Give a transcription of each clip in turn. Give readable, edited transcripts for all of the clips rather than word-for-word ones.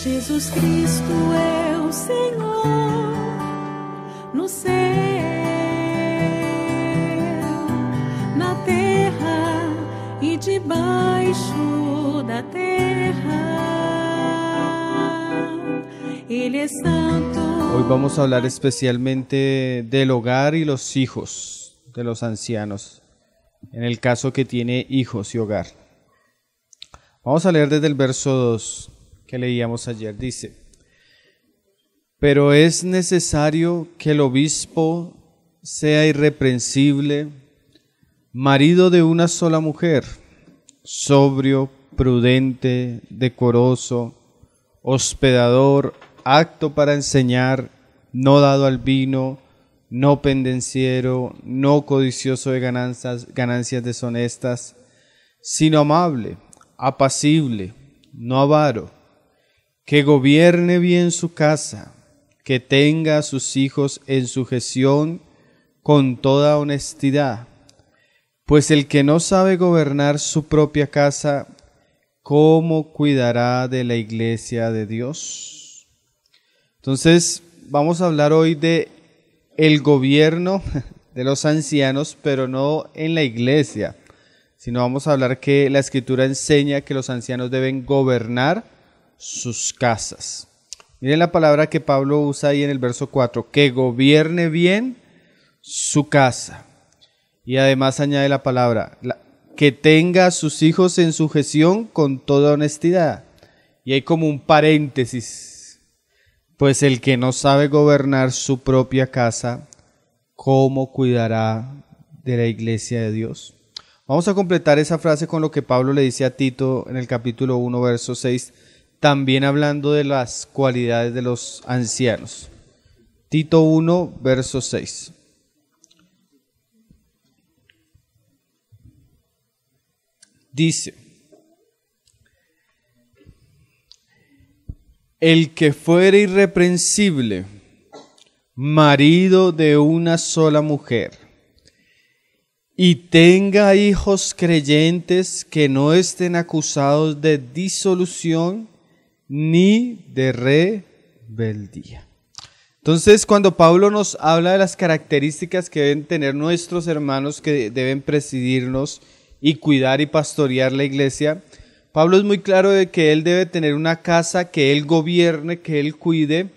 Jesus Cristo é o Senhor no céu, na terra e debaixo da terra. Ele é santo. Hoy vamos a hablar especialmente del hogar y los hijos de los ancianos, en el caso que tiene hijos y hogar. Vamos a leer desde el verso 2 que leíamos ayer. Dice: pero es necesario que el obispo sea irreprensible, marido de una sola mujer, sobrio, prudente, decoroso, hospedador, apto para enseñar, no dado al vino, no pendenciero, no codicioso de ganancias deshonestas, sino amable, apacible, no avaro, que gobierne bien su casa, que tenga a sus hijos en sujeción con toda honestidad. Pues el que no sabe gobernar su propia casa, ¿cómo cuidará de la iglesia de Dios? Entonces, vamos a hablar hoy de el gobierno de los ancianos, pero no en la iglesia, sino vamos a hablar que la Escritura enseña que los ancianos deben gobernar sus casas. Miren la palabra que Pablo usa ahí en el verso 4, que gobierne bien su casa. Y además añade la palabra, que tenga a sus hijos en sujeción con toda honestidad. Y hay como un paréntesis. Pues el que no sabe gobernar su propia casa, ¿cómo cuidará de la iglesia de Dios? Vamos a completar esa frase con lo que Pablo le dice a Tito en el capítulo 1, verso 6, también hablando de las cualidades de los ancianos. Tito 1, verso 6. Dice: el que fuere irreprensible, marido de una sola mujer, y tenga hijos creyentes que no estén acusados de disolución ni de rebeldía. Entonces, cuando Pablo nos habla de las características que deben tener nuestros hermanos que deben presidirnos y cuidar y pastorear la iglesia, Pablo es muy claro de que él debe tener una casa que él gobierne, que él cuide,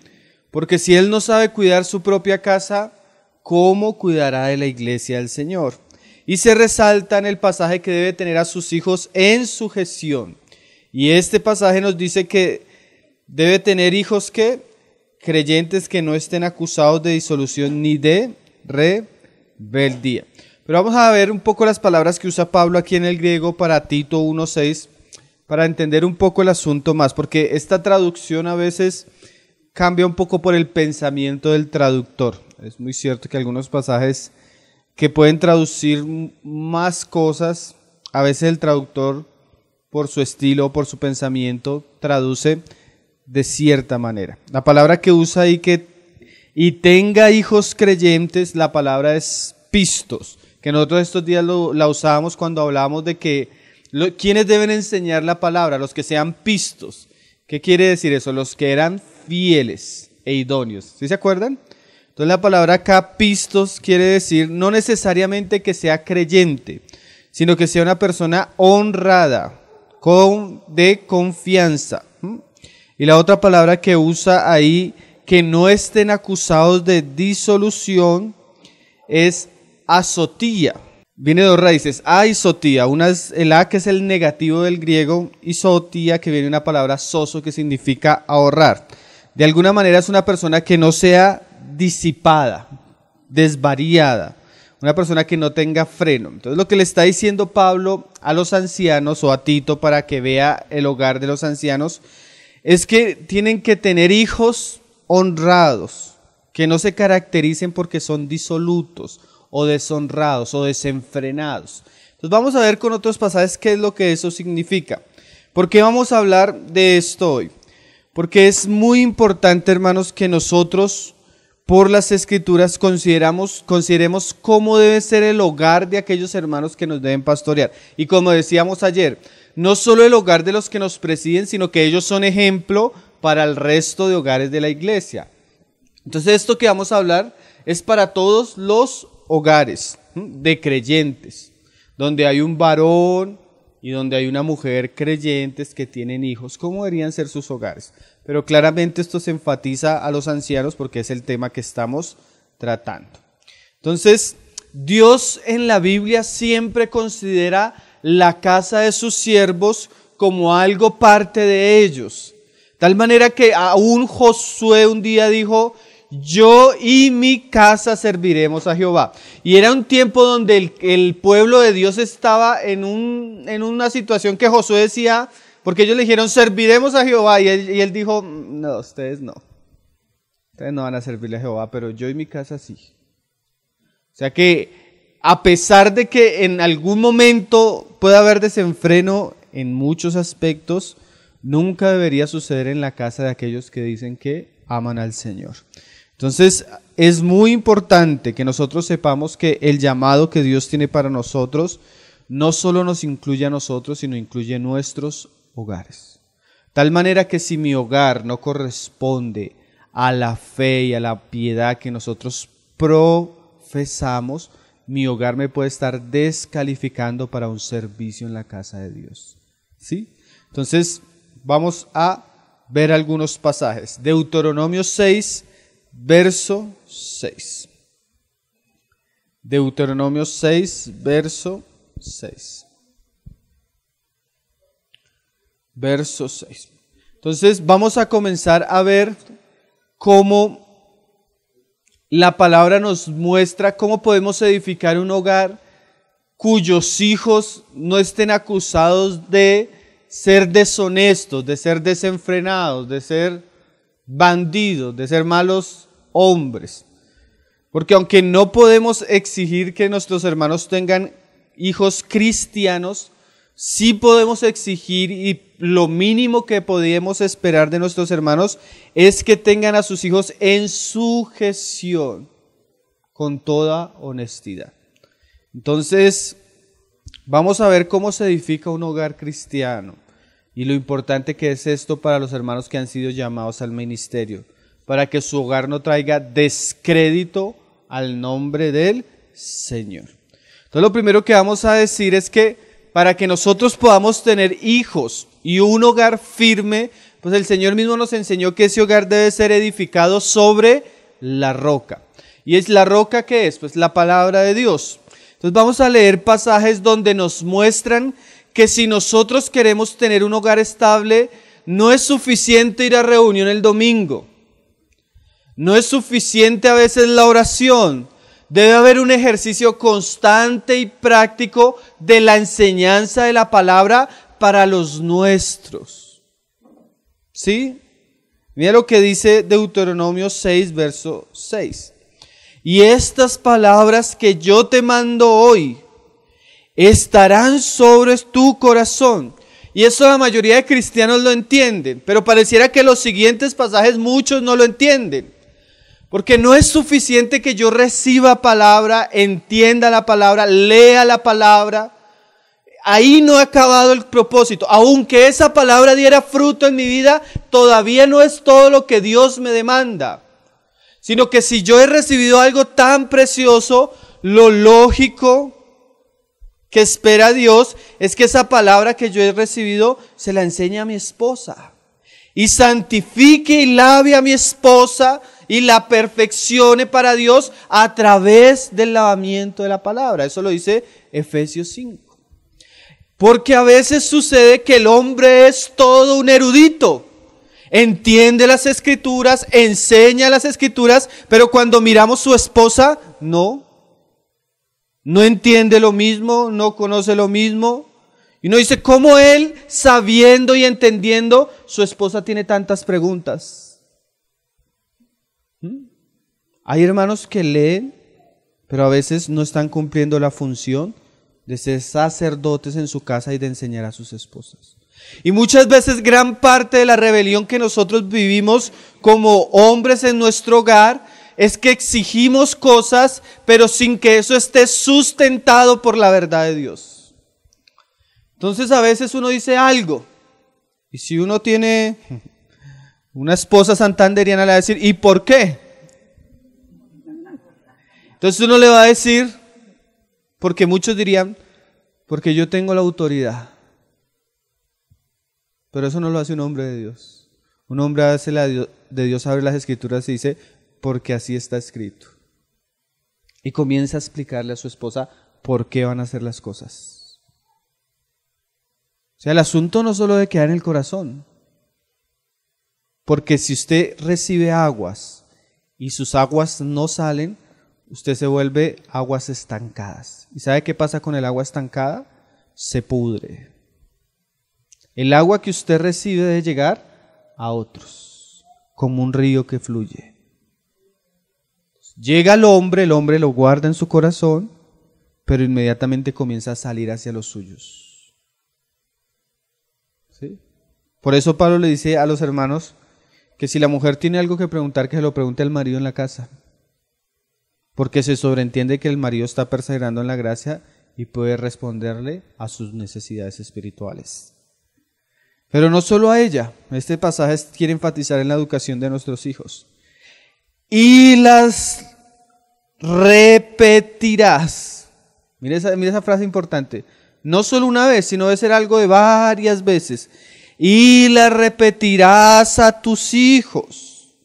porque si él no sabe cuidar su propia casa, ¿cómo cuidará de la iglesia del Señor? Y se resalta en el pasaje que debe tener a sus hijos en sujeción. Y este pasaje nos dice que debe tener hijos que creyentes que no estén acusados de disolución ni de rebeldía. Pero vamos a ver un poco las palabras que usa Pablo aquí en el griego para Tito 1:6, para entender un poco el asunto más, porque esta traducción a veces cambia un poco por el pensamiento del traductor. Es muy cierto que algunos pasajes que pueden traducir más cosas, a veces el traductor, por su estilo, por su pensamiento, traduce de cierta manera. La palabra que usa ahí, y tenga hijos creyentes, la palabra es pistos, que nosotros estos días la usábamos cuando hablábamos de que ¿quiénes deben enseñar la palabra? Los que sean pistos. ¿Qué quiere decir eso? Los que eran fieles e idóneos. ¿Sí se acuerdan? Entonces la palabra acá, pistos, quiere decir no necesariamente que sea creyente, sino que sea una persona honrada, de confianza. Y la otra palabra que usa ahí, que no estén acusados de disolución, es asotía. Viene de dos raíces, a y sotía. Una es el a, que es el negativo del griego, y sotía, que viene de una palabra soso, que significa ahorrar. De alguna manera es una persona que no sea disipada, desvariada, una persona que no tenga freno. Entonces lo que le está diciendo Pablo a los ancianos, o a Tito, para que vea el hogar de los ancianos, es que tienen que tener hijos honrados, que no se caractericen porque son disolutos, o deshonrados, o desenfrenados. Entonces vamos a ver con otros pasajes qué es lo que eso significa. ¿Por qué vamos a hablar de esto hoy? Porque es muy importante, hermanos, que nosotros, por las Escrituras, consideremos cómo debe ser el hogar de aquellos hermanos que nos deben pastorear. Y como decíamos ayer, no solo el hogar de los que nos presiden, sino que ellos son ejemplo para el resto de hogares de la iglesia. Entonces esto que vamos a hablar es para todos los hogares de creyentes, donde hay un varón y donde hay una mujer creyentes que tienen hijos, ¿cómo deberían ser sus hogares? Pero claramente esto se enfatiza a los ancianos porque es el tema que estamos tratando. Entonces, Dios en la Biblia siempre considera la casa de sus siervos como algo parte de ellos. Tal manera que aún Josué un día dijo: yo y mi casa serviremos a Jehová. Y era un tiempo donde el pueblo de Dios estaba en una situación que Josué decía, porque ellos le dijeron: serviremos a Jehová. Y él dijo: no, ustedes no. Ustedes no van a servirle a Jehová, pero yo y mi casa sí. O sea que a pesar de que en algún momento pueda haber desenfreno en muchos aspectos, nunca debería suceder en la casa de aquellos que dicen que aman al Señor. Entonces es muy importante que nosotros sepamos que el llamado que Dios tiene para nosotros no solo nos incluye a nosotros, sino incluye nuestros hogares. Tal manera que si mi hogar no corresponde a la fe y a la piedad que nosotros profesamos, mi hogar me puede estar descalificando para un servicio en la casa de Dios. ¿Sí? Entonces vamos a ver algunos pasajes. Deuteronomio 6, verso 6. Deuteronomio 6, verso 6. Verso 6. Entonces vamos a comenzar a ver cómo la palabra nos muestra cómo podemos edificar un hogar cuyos hijos no estén acusados de ser deshonestos, de ser desenfrenados, de ser bandidos, de ser malos hombres. Porque aunque no podemos exigir que nuestros hermanos tengan hijos cristianos, sí podemos exigir, y lo mínimo que podemos esperar de nuestros hermanos es que tengan a sus hijos en sujeción con toda honestidad. Entonces, vamos a ver cómo se edifica un hogar cristiano y lo importante que es esto para los hermanos que han sido llamados al ministerio, para que su hogar no traiga descrédito al nombre del Señor. Entonces, lo primero que vamos a decir es que para que nosotros podamos tener hijos y un hogar firme, pues el Señor mismo nos enseñó que ese hogar debe ser edificado sobre la roca. ¿Y es la roca qué es? Pues la palabra de Dios. Entonces vamos a leer pasajes donde nos muestran que si nosotros queremos tener un hogar estable, no es suficiente ir a reunión el domingo. No es suficiente a veces la oración. Debe haber un ejercicio constante y práctico de la enseñanza de la palabra para los nuestros. ¿Sí? Mira lo que dice Deuteronomio 6, verso 6. Y estas palabras que yo te mando hoy estarán sobre tu corazón. Y eso la mayoría de cristianos lo entienden, pero pareciera que los siguientes pasajes muchos no lo entienden. Porque no es suficiente que yo reciba palabra, entienda la palabra, lea la palabra. Ahí no ha acabado el propósito. Aunque esa palabra diera fruto en mi vida, todavía no es todo lo que Dios me demanda. Sino que si yo he recibido algo tan precioso, lo lógico que espera Dios es que esa palabra que yo he recibido se la enseñe a mi esposa. Y santifique y lave a mi esposa y la perfeccione para Dios a través del lavamiento de la palabra. Eso lo dice Efesios 5. Porque a veces sucede que el hombre es todo un erudito. Entiende las escrituras, enseña las escrituras, pero cuando miramos su esposa, no entiende lo mismo, no conoce lo mismo. Y uno dice, ¿cómo él, sabiendo y entendiendo, su esposa tiene tantas preguntas? Hay hermanos que leen, pero a veces no están cumpliendo la función de ser sacerdotes en su casa y de enseñar a sus esposas. Y muchas veces gran parte de la rebelión que nosotros vivimos como hombres en nuestro hogar es que exigimos cosas, pero sin que eso esté sustentado por la verdad de Dios. Entonces a veces uno dice algo, y si uno tiene Una esposa santanderiana le va a decir, ¿y por qué? Entonces uno le va a decir, porque muchos dirían, porque yo tengo la autoridad. Pero eso no lo hace un hombre de Dios. Un hombre de Dios abre las escrituras y dice, porque así está escrito. Y comienza a explicarle a su esposa por qué van a hacer las cosas. O sea, el asunto no solo de quedar en el corazón. Porque si usted recibe aguas y sus aguas no salen, usted se vuelve aguas estancadas. ¿Y sabe qué pasa con el agua estancada? Se pudre. El agua que usted recibe debe llegar a otros, como un río que fluye. Llega el hombre lo guarda en su corazón, pero inmediatamente comienza a salir hacia los suyos. ¿Sí? Por eso Pablo le dice a los hermanos que si la mujer tiene algo que preguntar, que se lo pregunte al marido en la casa. Porque se sobreentiende que el marido está perseverando en la gracia y puede responderle a sus necesidades espirituales. Pero no solo a ella. Este pasaje quiere enfatizar en la educación de nuestros hijos. Y las repetirás. Mira esa frase importante. No solo una vez, sino debe ser algo de varias veces. Y las repetirás a tus hijos.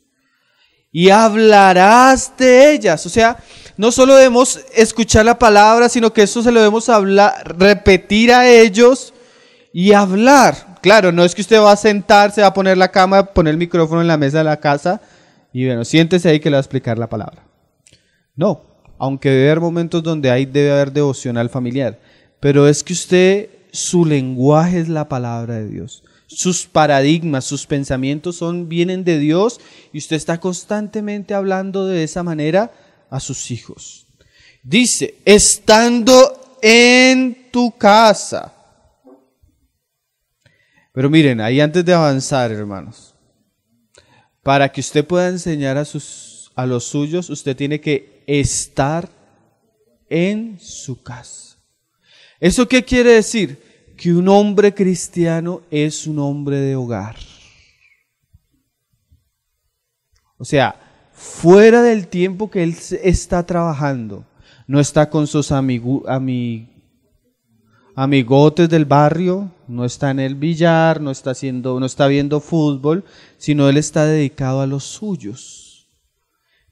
Y hablarás de ellas. O sea, no solo debemos escuchar la palabra, sino que eso se lo debemos repetir a ellos y hablar. Claro, no es que usted va a sentarse, va a poner la cama, poner el micrófono en la mesa de la casa y bueno, siéntese ahí que le va a explicar la palabra. No, aunque debe haber momentos donde debe haber devocional familiar, pero es que su lenguaje es la palabra de Dios. Sus paradigmas, sus pensamientos vienen de Dios y usted está constantemente hablando de esa manera a sus hijos. Dice, estando en tu casa. Pero miren, ahí antes de avanzar, hermanos, para que usted pueda enseñar a los suyos, usted tiene que estar en su casa. ¿Eso qué quiere decir? Que un hombre cristiano es un hombre de hogar. O sea, fuera del tiempo que él está trabajando, no está con sus amigotes del barrio, no está en el billar, no está viendo fútbol, sino él está dedicado a los suyos.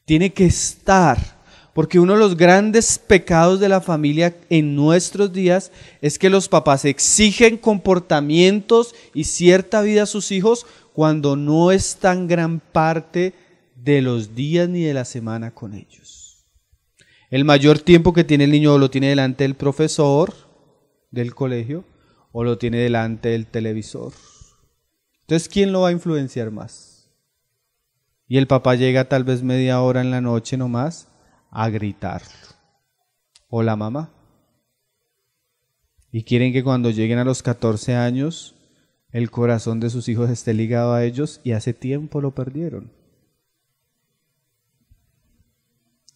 Tiene que estar. Porque uno de los grandes pecados de la familia en nuestros días es que los papás exigen comportamientos y cierta vida a sus hijos cuando no están gran parte de los días ni de la semana con ellos. El mayor tiempo que tiene el niño o lo tiene delante del profesor del colegio o lo tiene delante del televisor. Entonces, ¿quién lo va a influenciar más? Y el papá llega tal vez media hora en la noche nomás a gritar. O la mamá. Y quieren que cuando lleguen a los 14 años, el corazón de sus hijos esté ligado a ellos y hace tiempo lo perdieron.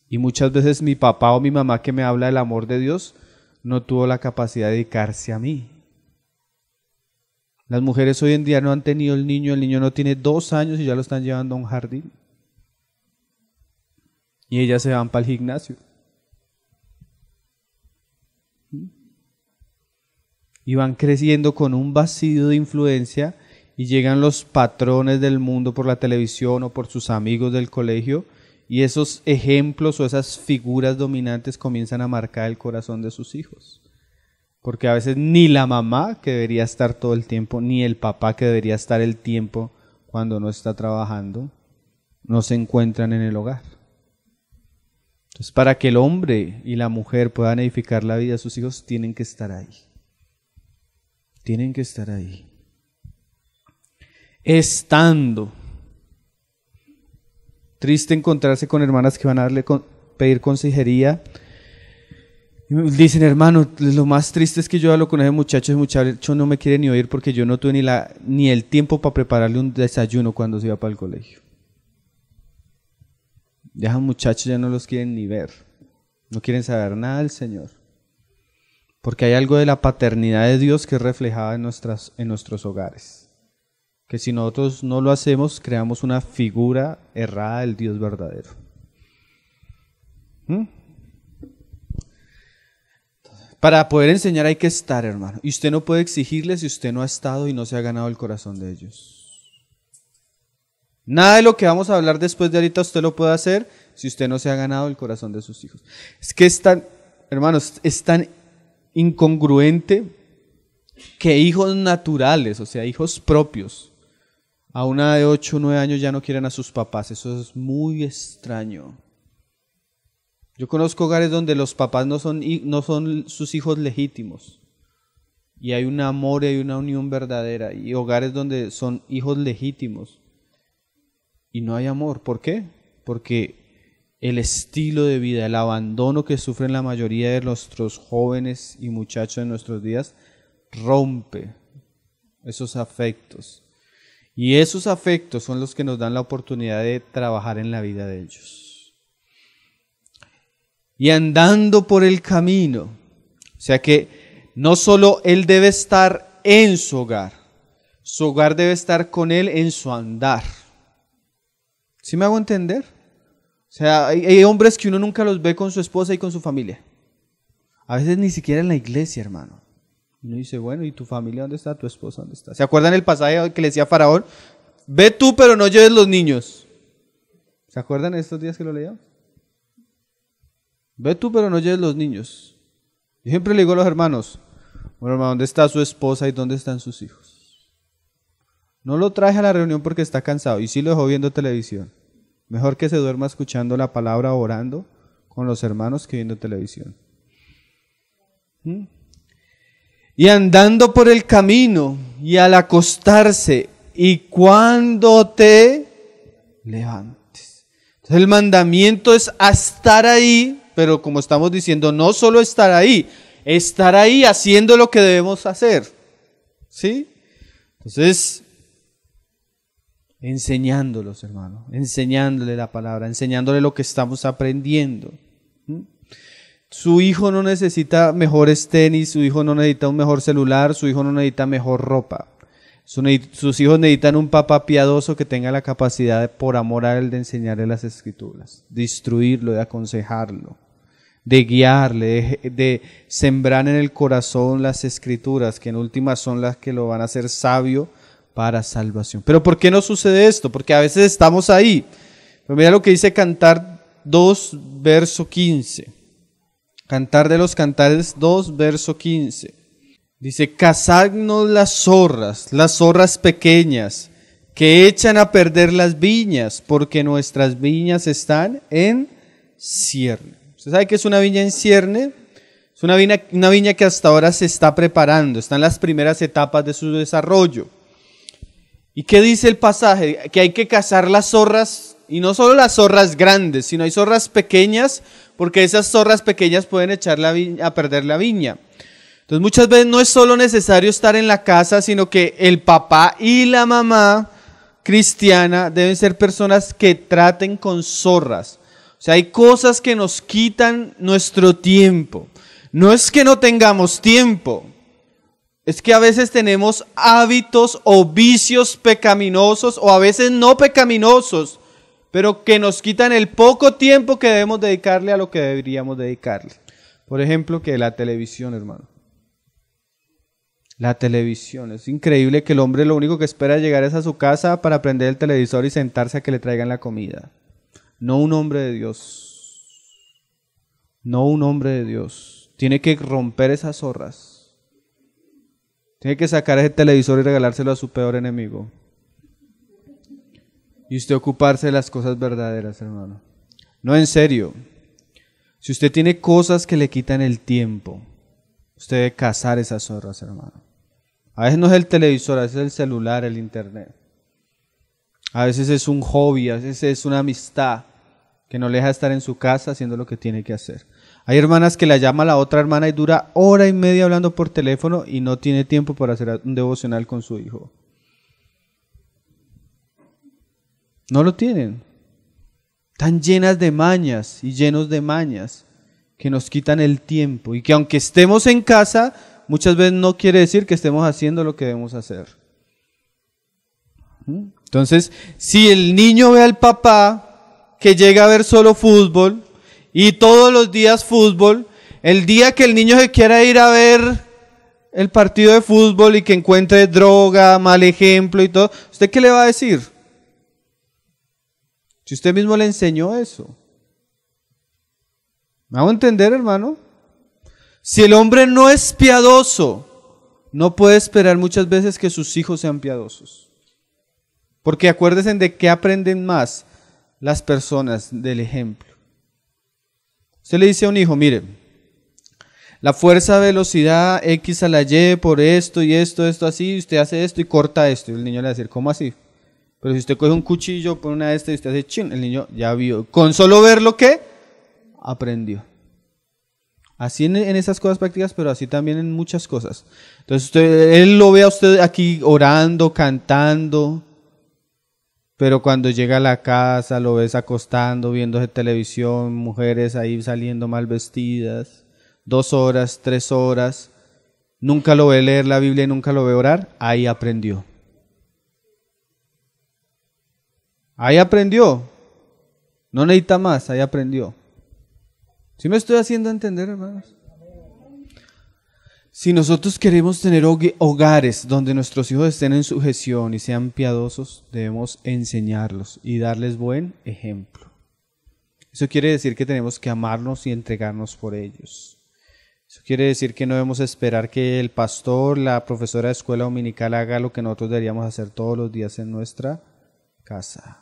Y muchas veces mi papá o mi mamá que me habla del amor de Dios no tuvo la capacidad de dedicarse a mí. Las mujeres hoy en día no han tenido el niño no tiene 2 años y ya lo están llevando a un jardín. Y ellas se van para el gimnasio. Y van creciendo con un vacío de influencia y llegan los patrones del mundo por la televisión o por sus amigos del colegio y esos ejemplos o esas figuras dominantes comienzan a marcar el corazón de sus hijos. Porque a veces ni la mamá, que debería estar todo el tiempo, ni el papá, que debería estar el tiempo cuando no está trabajando, no se encuentran en el hogar. Entonces, para que el hombre y la mujer puedan edificar la vida de sus hijos, tienen que estar ahí. Tienen que estar ahí. Estando. Triste encontrarse con hermanas que van a pedir consejería. Y me dicen, hermano, lo más triste es que yo hablo con ese muchacho no me quiere ni oír porque yo no tuve ni el tiempo para prepararle un desayuno cuando se iba para el colegio. Ya esos muchachos ya no los quieren ni ver, no quieren saber nada del Señor, porque hay algo de la paternidad de Dios que es reflejada en nuestros hogares. que si nosotros no lo hacemos, creamos una figura errada del Dios verdadero. Para poder enseñar hay que estar, hermano. Y usted no puede exigirle si usted no ha estado y no se ha ganado el corazón de ellos. Nada de lo que vamos a hablar después de ahorita usted lo puede hacer si usted no se ha ganado el corazón de sus hijos. Es que es tan, hermanos, es tan incongruente que hijos naturales, o sea, hijos propios, a una de 8 o 9 años ya no quieren a sus papás. Eso es muy extraño. Yo conozco hogares donde los papás no son sus hijos legítimos. Y hay un amor y hay una unión verdadera. Y hogares donde son hijos legítimos. Y no hay amor. ¿Por qué? Porque el estilo de vida, el abandono que sufren la mayoría de nuestros jóvenes y muchachos en nuestros días, rompe esos afectos. Y esos afectos son los que nos dan la oportunidad de trabajar en la vida de ellos. Y andando por el camino, o sea que no solo él debe estar en su hogar debe estar con él en su andar. ¿Sí me hago entender? O sea, hay hombres que uno nunca los ve con su esposa y con su familia. A veces ni siquiera en la iglesia, hermano. Uno dice, bueno, ¿y tu familia dónde está? ¿Tu esposa dónde está? ¿Se acuerdan el pasaje que le decía a Faraón? Ve tú, pero no lleves los niños. ¿Se acuerdan de estos días que lo leíamos? Ve tú, pero no lleves los niños. Yo siempre le digo a los hermanos, bueno, hermano, ¿dónde está su esposa y dónde están sus hijos? No lo traje a la reunión porque está cansado y sí lo dejó viendo televisión. Mejor que se duerma escuchando la palabra, orando con los hermanos que viendo televisión. Y andando por el camino y al acostarse y cuando te levantes. Entonces el mandamiento es a estar ahí, pero como estamos diciendo, no solo estar ahí haciendo lo que debemos hacer. ¿Sí? Entonces, enseñándolos, hermano, enseñándole la palabra, enseñándole lo que estamos aprendiendo. Su hijo no necesita mejores tenis, su hijo no necesita un mejor celular, su hijo no necesita mejor ropa. Sus hijos necesitan un papá piadoso que tenga la capacidad de, por amor a él, de enseñarle las escrituras, de instruirlo, de aconsejarlo, de guiarle, de sembrar en el corazón las escrituras, que en últimas son las que lo van a hacer sabio para salvación. Pero ¿por qué no sucede esto? Porque a veces estamos ahí. Pero mira lo que dice Cantar 2, verso 15. Cantar de los Cantares 2, verso 15. Dice, cazadnos las zorras pequeñas, que echan a perder las viñas, porque nuestras viñas están en cierne. ¿Usted sabe qué es una viña en cierne? Es una viña que hasta ahora se está preparando, está en las primeras etapas de su desarrollo. ¿Y qué dice el pasaje? Que hay que cazar las zorras, y no solo las zorras grandes, sino hay zorras pequeñas, porque esas zorras pequeñas pueden echar a perder la viña. Entonces muchas veces no es solo necesario estar en la casa, sino que el papá y la mamá cristiana deben ser personas que traten con zorras. O sea, hay cosas que nos quitan nuestro tiempo. No es que no tengamos tiempo, es que a veces tenemos hábitos o vicios pecaminosos, o a veces no pecaminosos, pero que nos quitan el poco tiempo que debemos dedicarle a lo que deberíamos dedicarle. Por ejemplo, que la televisión, hermano. La televisión. Es increíble que el hombre lo único que espera es llegar a su casa para prender el televisor y sentarse a que le traigan la comida. No un hombre de Dios. No un hombre de Dios. Tiene que romper esas zorras. Tiene que sacar ese televisor y regalárselo a su peor enemigo. Y usted ocuparse de las cosas verdaderas, hermano. No, en serio. Si usted tiene cosas que le quitan el tiempo, usted debe cazar esas zorras, hermano. A veces no es el televisor, a veces es el celular, el internet. A veces es un hobby, a veces es una amistad que no le deja estar en su casa haciendo lo que tiene que hacer. Hay hermanas que la llama a la otra hermana y dura hora y media hablando por teléfono y no tiene tiempo para hacer un devocional con su hijo. No lo tienen. Están llenas de mañas y llenos de mañas que nos quitan el tiempo y que aunque estemos en casa, muchas veces no quiere decir que estemos haciendo lo que debemos hacer. Entonces, si el niño ve al papá que llega a ver solo fútbol y todos los días fútbol, el día que el niño se quiera ir a ver el partido de fútbol y que encuentre droga, mal ejemplo y todo, ¿usted qué le va a decir? Si usted mismo le enseñó eso. ¿Me hago entender, hermano? Si el hombre no es piadoso, no puede esperar muchas veces que sus hijos sean piadosos. Porque acuérdense de qué aprenden más las personas del ejemplo. Usted le dice a un hijo, mire, la fuerza, velocidad, X a la Y por esto y esto así, usted hace esto y corta esto. Y el niño le va a decir, ¿cómo así? Pero si usted coge un cuchillo, pone una de estas y usted hace chin, el niño ya vio. Con solo ver lo que aprendió. Así en esas cosas prácticas, pero así también en muchas cosas. Entonces él lo ve a usted aquí orando, cantando, pero cuando llega a la casa lo ves acostando, viendo televisión, mujeres ahí saliendo mal vestidas, 2 horas, 3 horas, nunca lo ve leer la Biblia y nunca lo ve orar, ahí aprendió. Ahí aprendió. No necesita más, ahí aprendió. ¿Sí me estoy haciendo entender, hermanos? Si nosotros queremos tener hogares donde nuestros hijos estén en sujeción y sean piadosos, debemos enseñarlos y darles buen ejemplo. Eso quiere decir que tenemos que amarnos y entregarnos por ellos. Eso quiere decir que no debemos esperar que el pastor, la profesora de escuela dominical haga lo que nosotros deberíamos hacer todos los días en nuestra casa.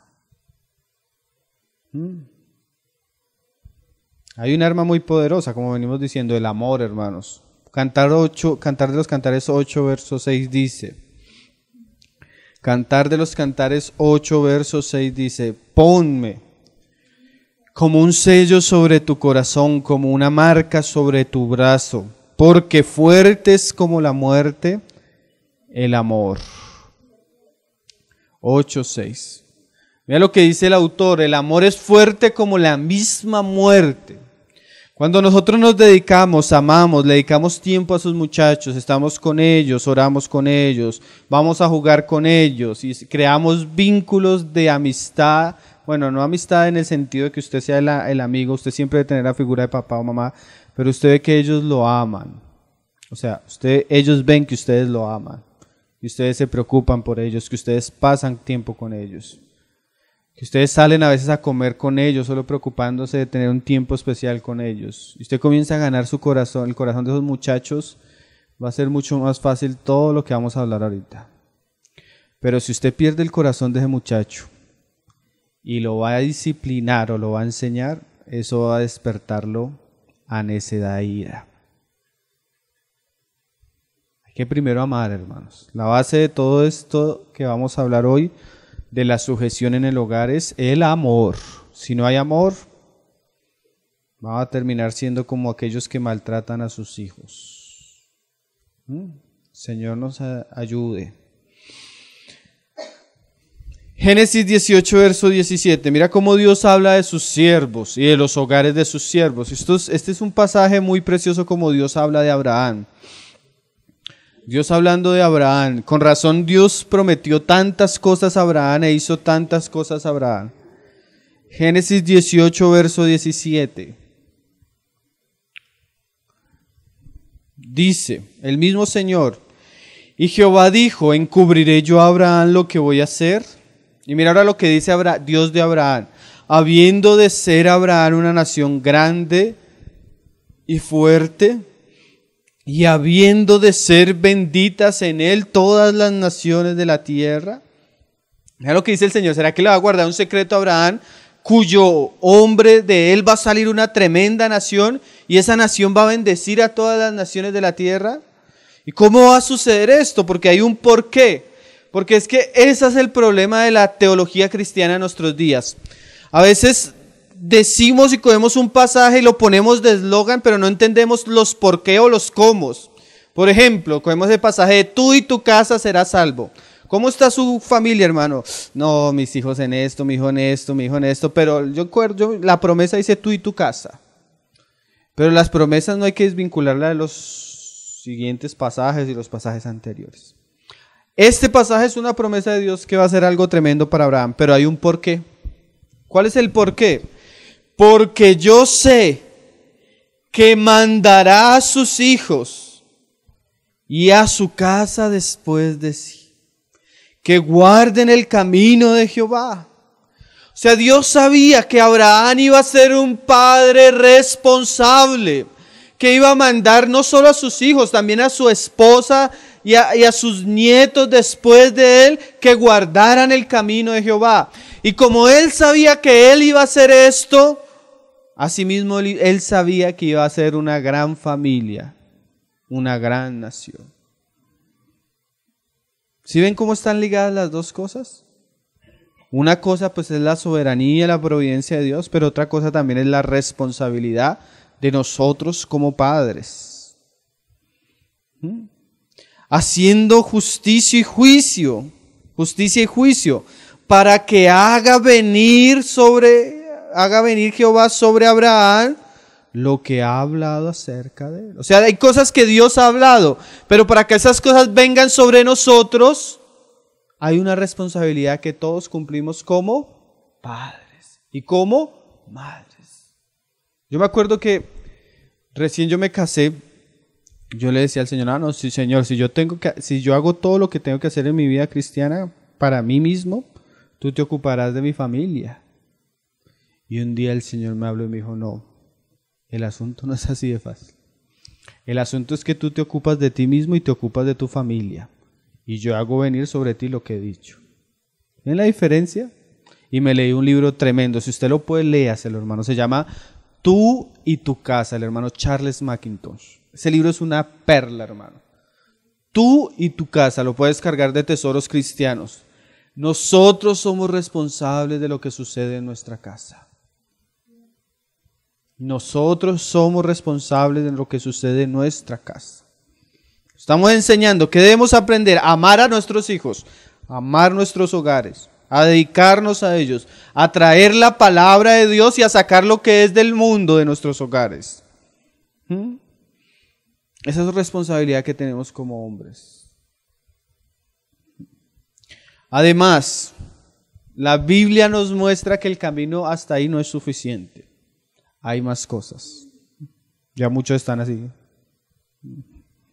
Hay un arma muy poderosa, como venimos diciendo, el amor, hermanos. Cantar de los Cantares 8, verso 6 dice, Cantar de los Cantares 8, verso 6 dice, ponme como un sello sobre tu corazón, como una marca sobre tu brazo, porque fuerte es como la muerte el amor. 8, 6. Mira lo que dice el autor, el amor es fuerte como la misma muerte. Cuando nosotros nos dedicamos, amamos, le dedicamos tiempo a sus muchachos, estamos con ellos, oramos con ellos, vamos a jugar con ellos y creamos vínculos de amistad, bueno, no amistad en el sentido de que usted sea el amigo, usted siempre debe tener la figura de papá o mamá, pero usted ve que ellos lo aman, o sea, ellos ven que ustedes lo aman y ustedes se preocupan por ellos, que ustedes pasan tiempo con ellos. Que ustedes salen a veces a comer con ellos, solo preocupándose de tener un tiempo especial con ellos. Y usted comienza a ganar su corazón, el corazón de esos muchachos, va a ser mucho más fácil todo lo que vamos a hablar ahorita. Pero si usted pierde el corazón de ese muchacho y lo va a disciplinar o lo va a enseñar, eso va a despertarlo a necedad e ira. Hay que primero amar, hermanos. La base de todo esto que vamos a hablar hoy de la sujeción en el hogar es el amor. Si no hay amor, va a terminar siendo como aquellos que maltratan a sus hijos. Señor nos ayude. Génesis 18, verso 17. Mira cómo Dios habla de sus siervos y de los hogares de sus siervos. Este es un pasaje muy precioso como Dios habla de Abraham. Dios hablando de Abraham, con razón Dios prometió tantas cosas a Abraham e hizo tantas cosas a Abraham. Génesis 18, verso 17. Dice el mismo Señor, y Jehová dijo, ¿encubriré yo a Abraham lo que voy a hacer? Y mira ahora lo que dice Dios de Abraham, habiendo de ser Abraham una nación grande y fuerte, y habiendo de ser benditas en él todas las naciones de la tierra. Mira lo que dice el Señor, ¿será que le va a guardar un secreto a Abraham, cuyo hombre de él va a salir una tremenda nación y esa nación va a bendecir a todas las naciones de la tierra? ¿Y cómo va a suceder esto? Porque hay un porqué. Porque es que ese es el problema de la teología cristiana en nuestros días. A veces decimos y cogemos un pasaje y lo ponemos de eslogan, pero no entendemos los por qué o los cómo. Por ejemplo, cogemos el pasaje de tú y tu casa serás salvo. ¿Cómo está su familia, hermano? No, mis hijos en esto, mi hijo en esto, mi hijo en esto, pero la promesa dice tú y tu casa. Pero las promesas no hay que desvincularlas de los siguientes pasajes y los pasajes anteriores. Este pasaje es una promesa de Dios que va a hacer algo tremendo para Abraham, pero hay un porqué. ¿Cuál es el porqué? Porque yo sé que mandará a sus hijos y a su casa después de sí, que guarden el camino de Jehová. O sea, Dios sabía que Abraham iba a ser un padre responsable, que iba a mandar no solo a sus hijos, también a su esposa y a sus nietos después de él, que guardaran el camino de Jehová. Y como él sabía que él iba a hacer esto, asimismo él sabía que iba a ser una gran familia, una gran nación. ¿Sí ven cómo están ligadas las dos cosas? Una cosa pues es la soberanía, la providencia de Dios, pero otra cosa también es la responsabilidad de nosotros como padres. Haciendo justicia y juicio, para que haga venir Jehová sobre Abraham lo que ha hablado acerca de él. O sea, hay cosas que Dios ha hablado, pero para que esas cosas vengan sobre nosotros, hay una responsabilidad que todos cumplimos como padres y como madres. Yo me acuerdo que recién yo me casé, yo le decía al Señor, no, sí, Señor, si yo hago todo lo que tengo que hacer en mi vida cristiana para mí mismo, tú te ocuparás de mi familia. Y un día el Señor me habló y me dijo, no, el asunto no es así de fácil. El asunto es que tú te ocupas de ti mismo y te ocupas de tu familia. Y yo hago venir sobre ti lo que he dicho. ¿Ven la diferencia? Y me leí un libro tremendo. Si usted lo puede, léaselo, hermano. Se llama Tú y tu casa, el hermano Charles McIntosh. Ese libro es una perla, hermano. Tú y tu casa, lo puedes cargar de Tesoros Cristianos. Nosotros somos responsables de lo que sucede en nuestra casa. Nosotros somos responsables de lo que sucede en nuestra casa. Estamos enseñando que debemos aprender a amar a nuestros hijos, a amar nuestros hogares, a dedicarnos a ellos, a traer la palabra de Dios y a sacar lo que es del mundo de nuestros hogares. Esa es la responsabilidad que tenemos como hombres. Además, la Biblia nos muestra que el camino hasta ahí no es suficiente. Hay más cosas. Ya muchos están así.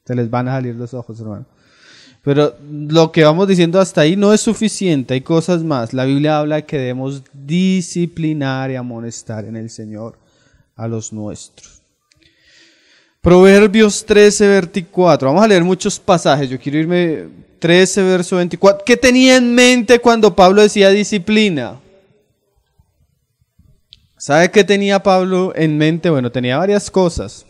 Se les van a salir los ojos, hermano. Pero lo que vamos diciendo hasta ahí no es suficiente. Hay cosas más. La Biblia habla de que debemos disciplinar y amonestar en el Señor a los nuestros. Proverbios 13, 24. Vamos a leer muchos pasajes. Yo quiero irme 13, verso 24. ¿Qué tenía en mente cuando Pablo decía disciplina? ¿Sabe qué tenía Pablo en mente? Bueno, tenía varias cosas.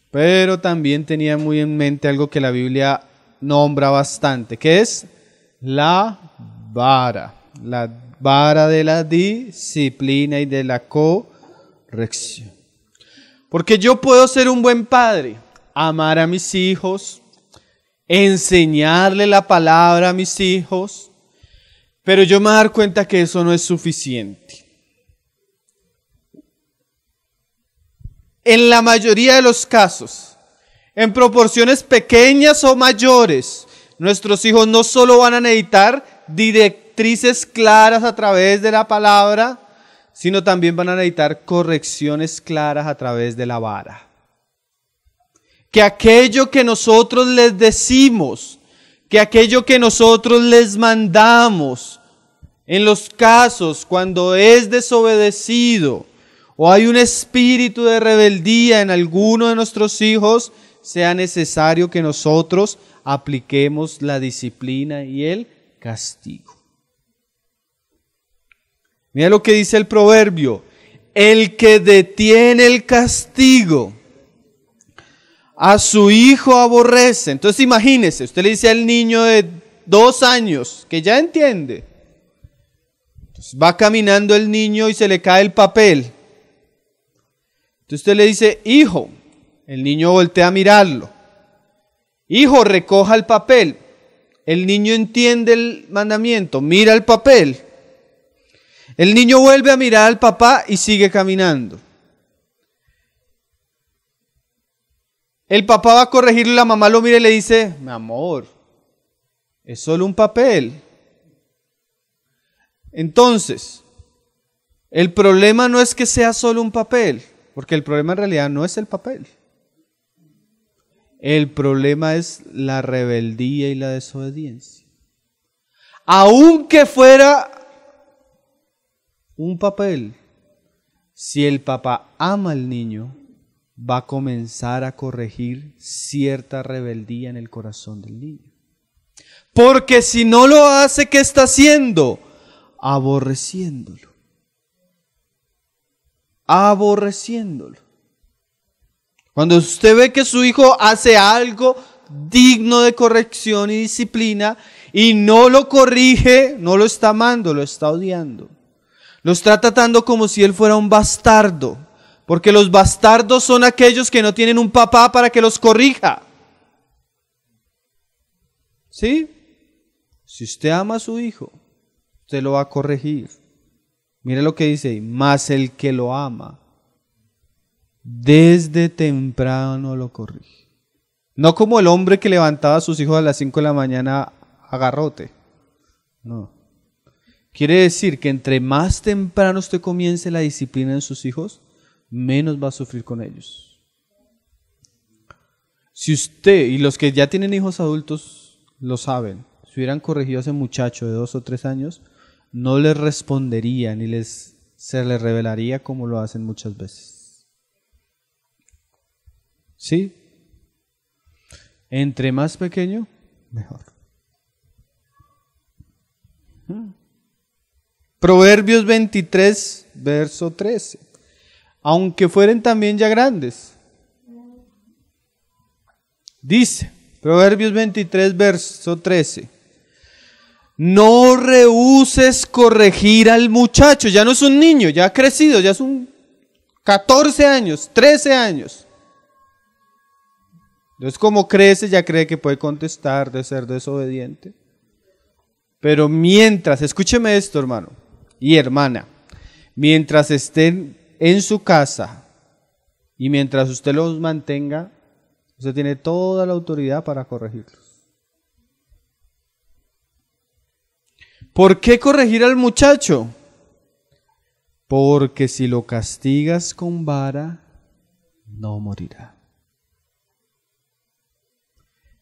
Pero también tenía muy en mente algo que la Biblia nombra bastante, que es la vara de la disciplina y de la corrección. Porque yo puedo ser un buen padre, amar a mis hijos, enseñarle la palabra a mis hijos, pero yo me voy a dar cuenta que eso no es suficiente. En la mayoría de los casos, en proporciones pequeñas o mayores, nuestros hijos no solo van a necesitar directrices claras a través de la palabra, sino también van a necesitar correcciones claras a través de la vara. Que aquello que nosotros les decimos, que aquello que nosotros les mandamos, en los casos cuando es desobedecido, o hay un espíritu de rebeldía en alguno de nuestros hijos, sea necesario que nosotros apliquemos la disciplina y el castigo. Mira lo que dice el proverbio: el que detiene el castigo a su hijo aborrece. Entonces imagínese, usted le dice al niño de 2 años, que ya entiende, entonces va caminando el niño y se le cae el papel. Entonces usted le dice, hijo, el niño voltea a mirarlo. Hijo, recoja el papel. El niño entiende el mandamiento, mira el papel. El niño vuelve a mirar al papá y sigue caminando. El papá va a corregirlo y la mamá lo mira y le dice, mi amor, es solo un papel. Entonces, el problema no es que sea solo un papel, porque el problema en realidad no es el papel. El problema es la rebeldía y la desobediencia. Aunque fuera un papel, si el papá ama al niño, va a comenzar a corregir cierta rebeldía en el corazón del niño. Porque si no lo hace, ¿qué está haciendo? Aborreciéndolo. Aborreciéndolo. Cuando usted ve que su hijo hace algo digno de corrección y disciplina y no lo corrige, no lo está amando, lo está odiando. Lo está tratando como si él fuera un bastardo. Porque los bastardos son aquellos que no tienen un papá para que los corrija. ¿Sí? Si usted ama a su hijo, usted lo va a corregir. Mire lo que dice ahí, mas el que lo ama, desde temprano lo corrige. No como el hombre que levantaba a sus hijos a las 5 de la mañana a garrote. No. Quiere decir que entre más temprano usted comience la disciplina en sus hijos, menos va a sufrir con ellos. Si usted y los que ya tienen hijos adultos lo saben, si hubieran corregido a ese muchacho de 2 o 3 años, no les respondería ni se les revelaría como lo hacen muchas veces. ¿Sí? Entre más pequeño, mejor. Proverbios 23, verso 13. Aunque fueren también ya grandes. Dice, Proverbios 23, verso 13. No rehúses corregir al muchacho, ya no es un niño, ya ha crecido, ya es un 14 años, 13 años. Entonces, como crece, ya cree que puede contestar de ser desobediente. Pero mientras, escúcheme esto, hermano y hermana, mientras estén en su casa y mientras usted los mantenga, usted tiene toda la autoridad para corregirlos. ¿Por qué corregir al muchacho? Porque si lo castigas con vara, no morirá.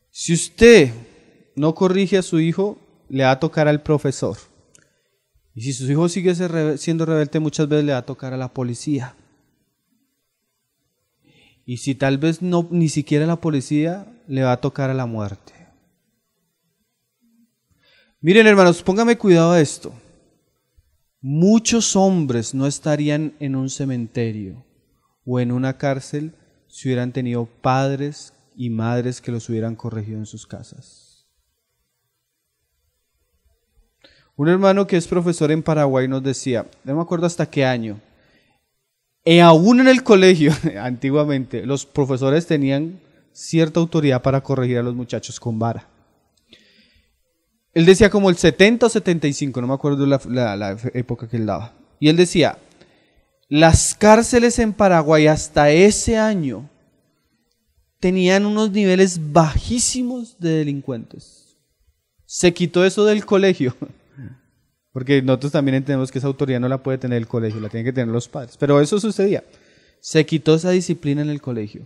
Si usted no corrige a su hijo, le va a tocar al profesor. Y si su hijo sigue siendo rebelde, muchas veces le va a tocar a la policía. Y si tal vez no, ni siquiera a la policía, le va a tocar a la muerte. Miren, hermanos, póngame cuidado a esto. Muchos hombres no estarían en un cementerio o en una cárcel si hubieran tenido padres y madres que los hubieran corregido en sus casas. Un hermano que es profesor en Paraguay nos decía, no me acuerdo hasta qué año, aún en el colegio, antiguamente, los profesores tenían cierta autoridad para corregir a los muchachos con vara. Él decía como el 70 o 75, no me acuerdo la época que él daba. Y él decía, las cárceles en Paraguay hasta ese año tenían unos niveles bajísimos de delincuentes. Se quitó eso del colegio. Porque nosotros también entendemos que esa autoridad no la puede tener el colegio, la tienen que tener los padres. Pero eso sucedía. Se quitó esa disciplina en el colegio.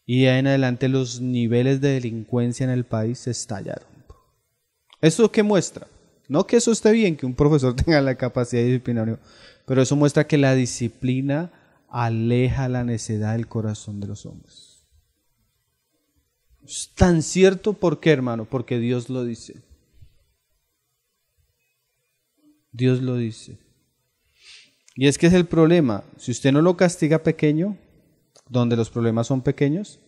Y de ahí en adelante los niveles de delincuencia en el país se estallaron. ¿Eso qué muestra? No que eso esté bien, que un profesor tenga la capacidad disciplinaria, pero eso muestra que la disciplina aleja la necedad del corazón de los hombres. Es tan cierto, ¿por qué, hermano? Porque Dios lo dice. Dios lo dice. Y es que es el problema. Si usted no lo castiga pequeño, donde los problemas son pequeños,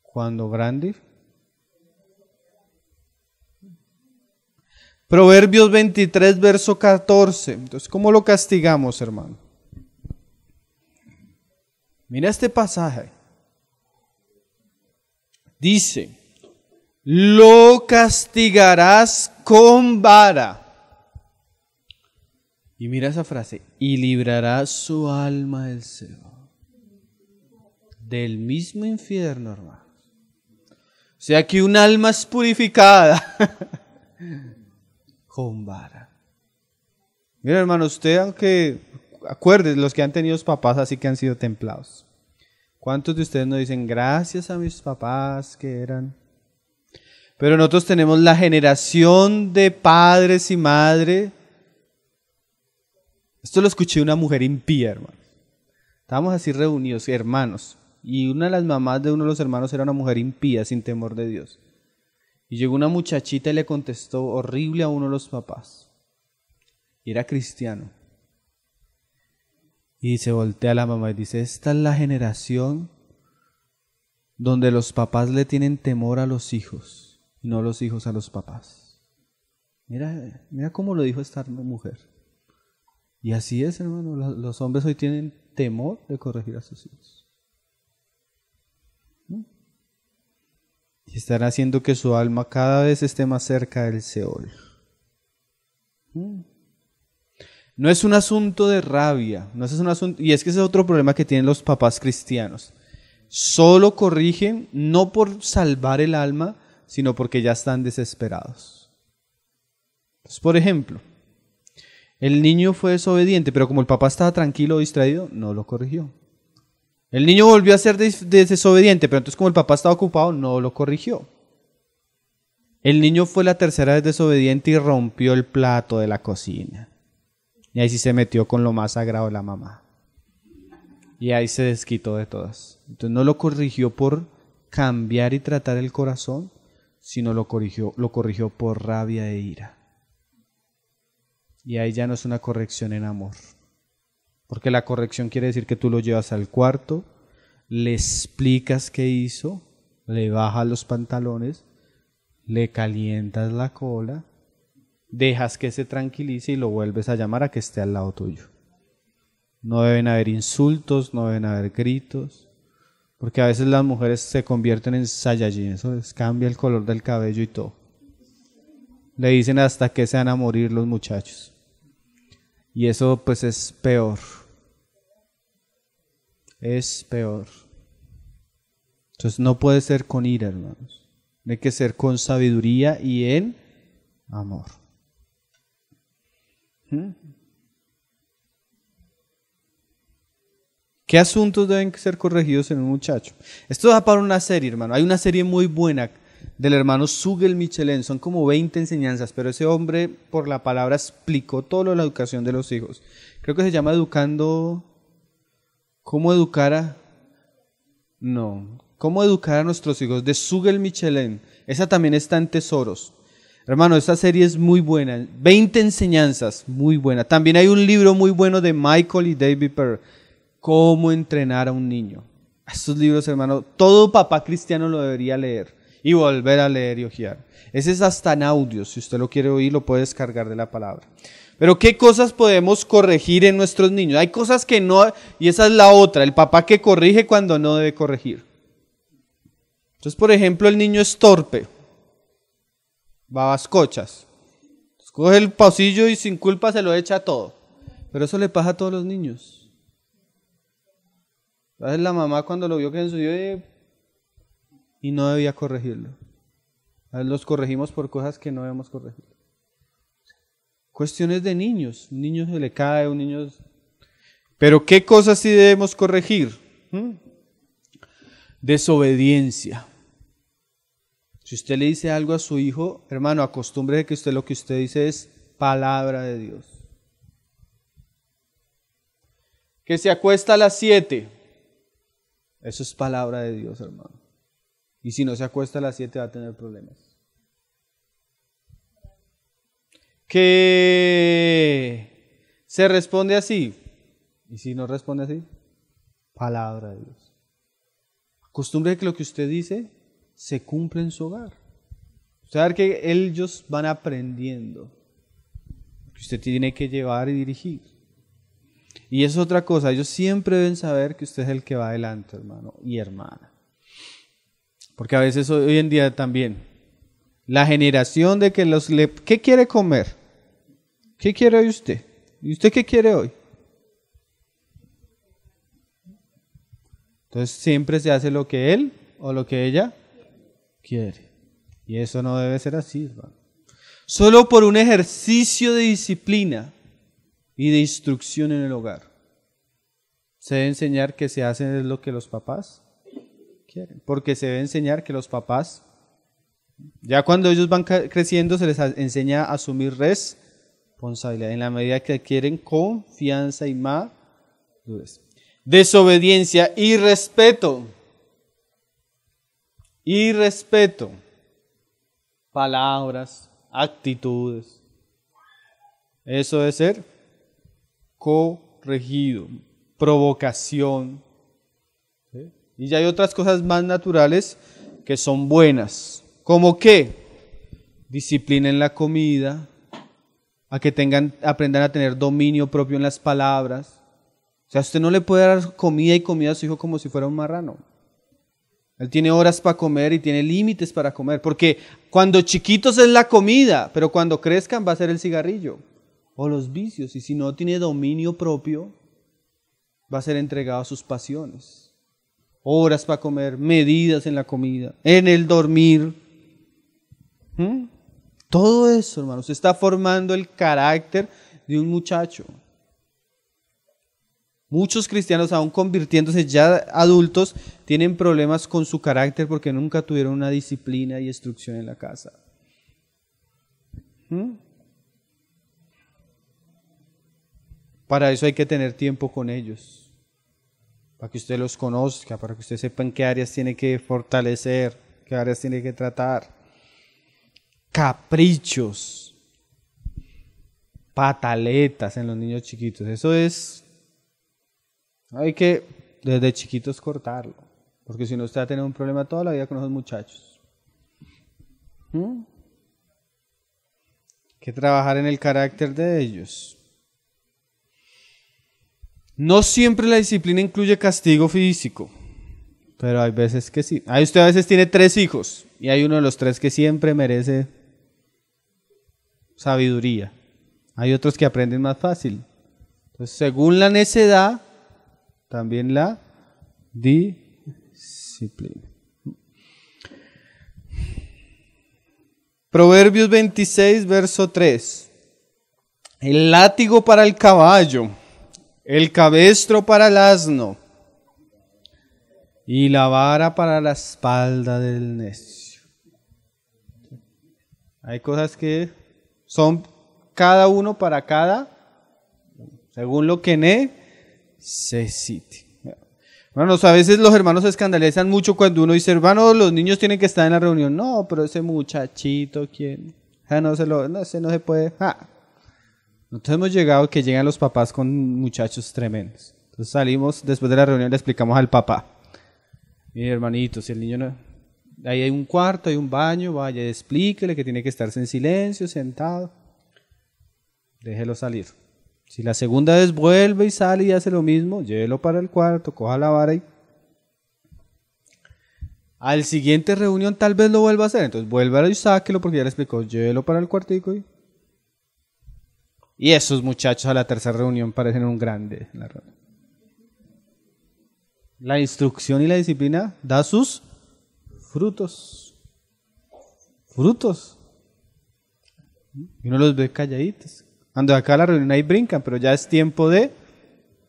cuando grande. Proverbios 23, verso 14. Entonces, ¿cómo lo castigamos, hermano? Mira este pasaje. Dice, lo castigarás con vara. Y mira esa frase, y librarás su alma del Seol. del mismo infierno, hermanos. O sea que un alma es purificada con vara. Mira, hermano, usted, aunque acuerde, los que han tenido papás así que han sido templados. ¿Cuántos de ustedes nos dicen gracias a mis papás que eran? Pero nosotros tenemos la generación de padres y madres. Esto lo escuché de una mujer impía, hermano. Estábamos así reunidos, hermanos. Y una de las mamás de uno de los hermanos era una mujer impía, sin temor de Dios. Y llegó una muchachita y le contestó horrible a uno de los papás. Y era cristiano. Y se voltea a la mamá y dice, esta es la generación donde los papás le tienen temor a los hijos, y no los hijos a los papás. Mira cómo lo dijo esta mujer. Y así es, hermano, los hombres hoy tienen temor de corregir a sus hijos. Y están haciendo que su alma cada vez esté más cerca del Seol. No es un asunto de rabia, no es un asunto, y es que ese es otro problema que tienen los papás cristianos. Solo corrigen no por salvar el alma, sino porque ya están desesperados. Entonces, por ejemplo, el niño fue desobediente, pero como el papá estaba tranquilo o distraído, no lo corrigió. El niño volvió a ser desobediente, pero entonces como el papá estaba ocupado, no lo corrigió. El niño fue la tercera vez desobediente y rompió el plato de la cocina. Y ahí sí se metió con lo más sagrado de la mamá. Y ahí se desquitó de todas. Entonces no lo corrigió por cambiar y tratar el corazón, sino lo corrigió por rabia e ira. Y ahí ya no es una corrección en amor. Porque la corrección quiere decir que tú lo llevas al cuarto, le explicas qué hizo, le bajas los pantalones, le calientas la cola, dejas que se tranquilice y lo vuelves a llamar a que esté al lado tuyo. No deben haber insultos, no deben haber gritos, porque a veces las mujeres se convierten en Saiyajin, eso les cambia el color del cabello y todo. Le dicen hasta que se van a morir los muchachos. Y eso pues es peor. Es peor. Entonces no puede ser con ira, hermanos. Hay que ser con sabiduría y en amor. ¿Qué asuntos deben ser corregidos en un muchacho? Esto da para una serie, hermano. Hay una serie muy buena del hermano Sugel Michelin. Son como 20 enseñanzas, pero ese hombre por la palabra explicó todo lo de la educación de los hijos. Creo que se llama ¿Cómo educar a nuestros hijos? De Sugel Michelin. Esa también está en Tesoros. Hermano, esta serie es muy buena. 20 enseñanzas, muy buena. También hay un libro muy bueno de Michael y David Perry. Cómo entrenar a un niño. Estos libros, hermano, todo papá cristiano lo debería leer. Y volver a leer y hojear. Ese es hasta en audio. Si usted lo quiere oír, lo puede descargar de la palabra. Pero ¿qué cosas podemos corregir en nuestros niños? Hay cosas que no, y esa es la otra, el papá que corrige cuando no debe corregir. Entonces, por ejemplo, el niño es torpe, babascochas. Coge el pocillo y sin culpa se lo echa todo. Pero eso le pasa a todos los niños. A veces la mamá cuando lo vio que ensució y no debía corregirlo. A veces los corregimos por cosas que no debemos corregir. Cuestiones de niños. Un niño se le cae, un niño... Pero ¿qué cosas sí debemos corregir? Desobediencia. Si usted le dice algo a su hijo, hermano, acostúmbrese que lo que usted dice es palabra de Dios. Que se acuesta a las 7. Eso es palabra de Dios, hermano. Y si no se acuesta a las 7 va a tener problemas. Que se responde así. Y si no responde así, palabra de Dios. Acostumbre que lo que usted dice se cumple en su hogar. Usted va a ver que ellos van aprendiendo. Que usted tiene que llevar y dirigir. Y es otra cosa, ellos siempre deben saber que usted es el que va adelante, hermano y hermana. Porque a veces hoy en día también, la generación de que ¿qué quiere comer? ¿Qué quiere hoy usted? ¿Y usted qué quiere hoy? Entonces siempre se hace lo que él o lo que ella quiere. Y eso no debe ser así, hermano. Solo por un ejercicio de disciplina y de instrucción en el hogar se debe enseñar que se hace lo que los papás quieren. Porque se debe enseñar que los papás, ya cuando ellos van creciendo, se les enseña a asumir responsabilidad en la medida que adquieren confianza y madurez. Desobediencia y respeto. Y respeto. Palabras, actitudes. Eso debe ser corregido. Provocación. ¿Sí? Y ya hay otras cosas más naturales que son buenas. ¿Cómo qué? Disciplina en la comida, a que aprendan a tener dominio propio en las palabras. O sea, usted no le puede dar comida y comida a su hijo como si fuera un marrano. Él tiene horas para comer y tiene límites para comer, porque cuando chiquitos es la comida, pero cuando crezcan va a ser el cigarrillo o los vicios, y si no tiene dominio propio, va a ser entregado a sus pasiones. Horas para comer, medidas en la comida, en el dormir. Todo eso, hermano, se está formando el carácter de un muchacho. Muchos cristianos, aún convirtiéndose ya adultos, tienen problemas con su carácter porque nunca tuvieron una disciplina y instrucción en la casa. Para eso hay que tener tiempo con ellos, para que usted los conozca, para que usted sepa en qué áreas tiene que fortalecer, qué áreas tiene que tratar. Caprichos, pataletas en los niños chiquitos, eso es... Hay que desde chiquitos cortarlo, porque si no usted va a tener un problema toda la vida con esos muchachos. Hay que trabajar en el carácter de ellos. No siempre la disciplina incluye castigo físico, pero hay veces que sí. Ahí usted a veces tiene 3 hijos y hay uno de los 3 que siempre merece sabiduría. Hay otros que aprenden más fácil. Entonces, según la necedad, también la disciplina. Proverbios 26, verso 3. El látigo para el caballo, el cabestro para el asno y la vara para la espalda del necio. Hay cosas que son cada uno para cada, según lo que necesite. Hermanos, a veces los hermanos se escandalizan mucho cuando uno dice, hermano, los niños tienen que estar en la reunión. No, pero ese muchachito, ¿quién? Ese no se puede. Nosotros hemos llegado que llegan los papás con muchachos tremendos. Entonces salimos, después de la reunión le explicamos al papá. Mire, hermanito, si el niño no... Ahí hay un cuarto, hay un baño, vaya, explíquele que tiene que estarse en silencio, sentado. Déjelo salir. Si la segunda vez vuelve y sale y hace lo mismo, llévelo para el cuarto, coja la vara y... Al siguiente reunión tal vez lo vuelva a hacer, entonces vuélvalo y sáquelo porque ya le explicó, llévelo para el cuartico y esos muchachos a la tercera reunión parecen un grande en la reunión. La instrucción y la disciplina da sus frutos. Y uno los ve calladitos. Cuando acá a la reunión ahí brincan, pero ya es tiempo de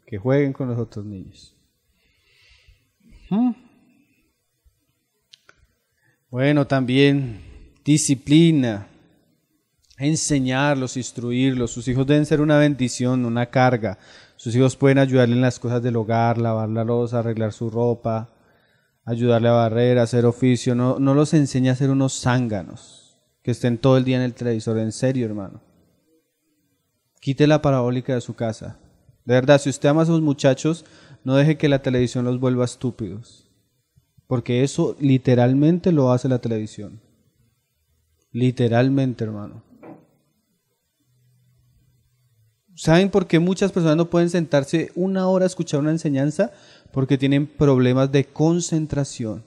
que jueguen con los otros niños. Bueno, también disciplina, enseñarlos, instruirlos. Sus hijos deben ser una bendición, una carga. Sus hijos pueden ayudarle en las cosas del hogar, lavar la loza, arreglar su ropa, ayudarle a barrer, hacer oficio. No los enseña a ser unos zánganos, que estén todo el día en el televisor. En serio, hermano. Quite la parabólica de su casa. De verdad, si usted ama a sus muchachos, no deje que la televisión los vuelva estúpidos. Porque eso literalmente lo hace la televisión. Literalmente, hermano. ¿Saben por qué muchas personas no pueden sentarse 1 hora a escuchar una enseñanza? Porque tienen problemas de concentración.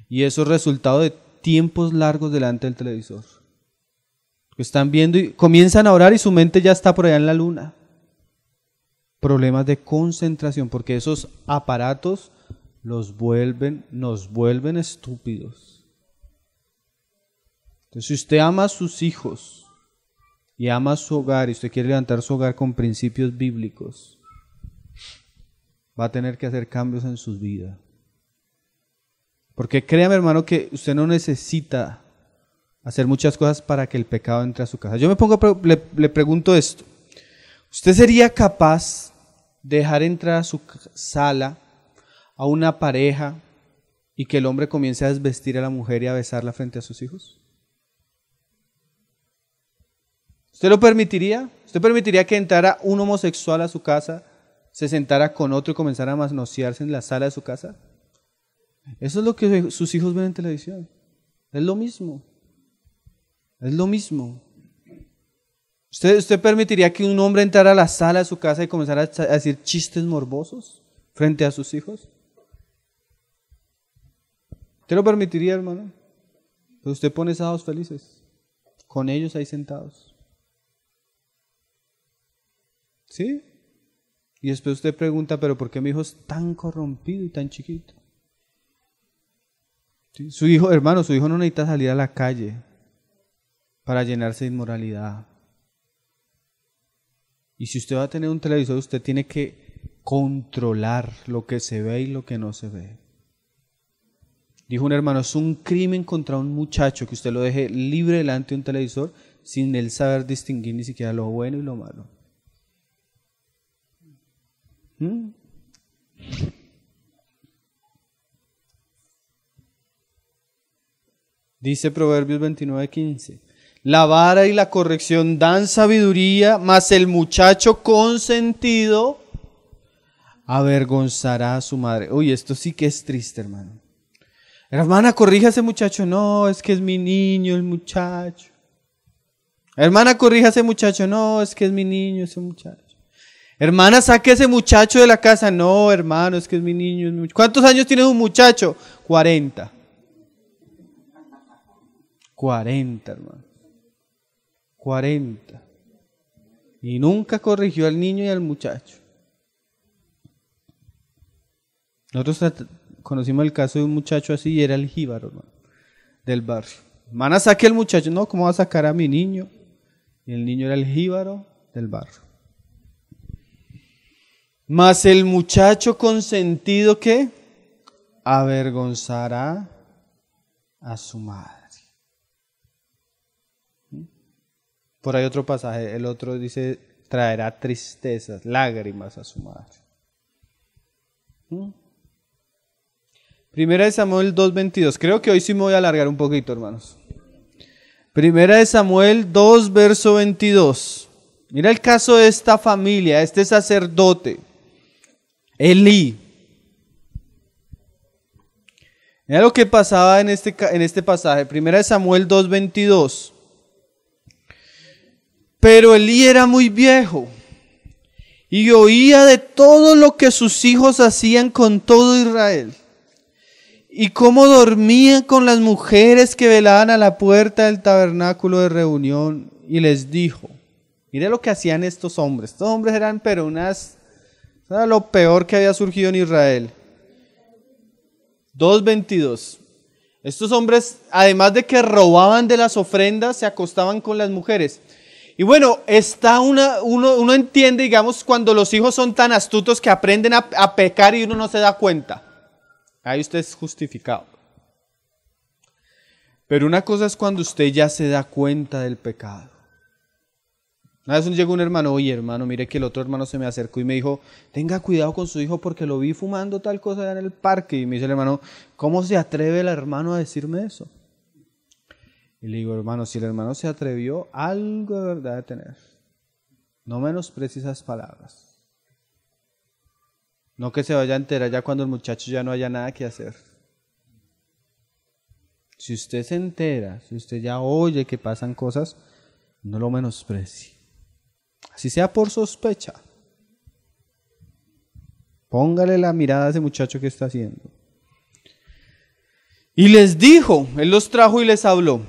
Y eso es resultado de tiempos largos delante del televisor. Están viendo y comienzan a orar y su mente ya está por allá en la luna. Problemas de concentración, porque esos aparatos nos vuelven estúpidos. Entonces, si usted ama a sus hijos y ama a su hogar y usted quiere levantar su hogar con principios bíblicos, va a tener que hacer cambios en sus vidas. Porque créame, hermano, que usted no necesita hacer muchas cosas para que el pecado entre a su casa. Yo le pregunto esto. ¿Usted sería capaz de dejar entrar a su sala a una pareja y que el hombre comience a desvestir a la mujer y a besarla frente a sus hijos? ¿Usted lo permitiría? ¿Usted permitiría que entrara un homosexual a su casa, se sentara con otro y comenzara a manosearse en la sala de su casa? Eso es lo que sus hijos ven en televisión. Es lo mismo. Es lo mismo. ¿Usted permitiría que un hombre entrara a la sala de su casa y comenzara a decir chistes morbosos frente a sus hijos? ¿Usted lo permitiría, hermano? Pero usted pone sábados felices con ellos ahí sentados. ¿Sí? Y después usted pregunta, ¿pero por qué mi hijo es tan corrompido y tan chiquito? ¿Sí? Su hijo no necesita salir a la calle para llenarse de inmoralidad. Y si usted va a tener un televisor, usted tiene que controlar lo que se ve y lo que no se ve. Dijo un hermano, es un crimen contra un muchacho que usted lo deje libre delante de un televisor sin él saber distinguir ni siquiera lo bueno y lo malo. Dice Proverbios 29:15. La vara y la corrección dan sabiduría, mas el muchacho consentido avergonzará a su madre. Uy, esto sí que es triste, hermano. Hermana, corrija a ese muchacho. No, es que es mi niño, el muchacho. Hermana, corrija a ese muchacho. No, es que es mi niño, ese muchacho. Hermana, saque a ese muchacho de la casa. No, hermano, es que es mi niño, es mi muchacho. ¿Cuántos años tiene un muchacho? 40. 40, hermano. 40. Y nunca corrigió al niño y al muchacho. Nosotros conocimos el caso de un muchacho así y era el jíbaro, hermano, del barrio. Hermana, saque al muchacho. No, ¿cómo va a sacar a mi niño? Y el niño era el jíbaro del barrio. Mas el muchacho consentido, ¿qué? Avergonzará a su madre. Por ahí otro pasaje, el otro dice, traerá tristezas, lágrimas a su madre. Primera de Samuel 2:22. Creo que hoy sí me voy a alargar un poquito, hermanos. Primera de Samuel 2, verso 22. Mira el caso de esta familia, este sacerdote, Elí. Mira lo que pasaba en este pasaje. Primera de Samuel 2:22. Pero Elí era muy viejo y oía de todo lo que sus hijos hacían con todo Israel y cómo dormían con las mujeres que velaban a la puerta del tabernáculo de reunión, y les dijo, mire lo que hacían estos hombres. Estos hombres eran era lo peor que había surgido en Israel. 2:22. Estos hombres, además de que robaban de las ofrendas, se acostaban con las mujeres. Y bueno, uno entiende, digamos, cuando los hijos son tan astutos que aprenden a pecar y uno no se da cuenta. Ahí usted es justificado. Pero una cosa es cuando usted ya se da cuenta del pecado. Una vez llegó un hermano, oye hermano, mire que el otro hermano se me acercó y me dijo, tenga cuidado con su hijo porque lo vi fumando tal cosa allá en el parque. Y me dice el hermano, ¿cómo se atreve el hermano a decirme eso? Y le digo, hermano, si el hermano se atrevió, algo de verdad de tener. No menosprecie esas palabras. No que se vaya a enterar ya cuando el muchacho ya no haya nada que hacer. Si usted se entera, si usted ya oye que pasan cosas, no lo menosprecie. Así sea por sospecha. Póngale la mirada a ese muchacho que está haciendo. Y les dijo, él los trajo y les habló,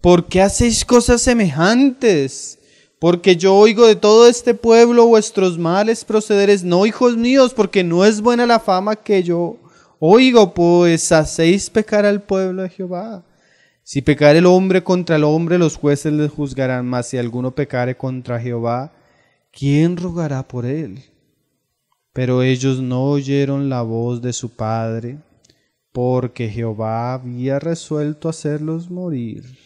¿por qué hacéis cosas semejantes? Porque yo oigo de todo este pueblo vuestros males procederes. No, hijos míos, porque no es buena la fama que yo Oigo, pues hacéis pecar al pueblo de Jehová. Si pecare el hombre contra el hombre, los jueces le juzgarán, mas si alguno pecare contra Jehová, ¿quién rogará por él? Pero ellos no oyeron la voz de su padre, porque Jehová había resuelto hacerlos morir.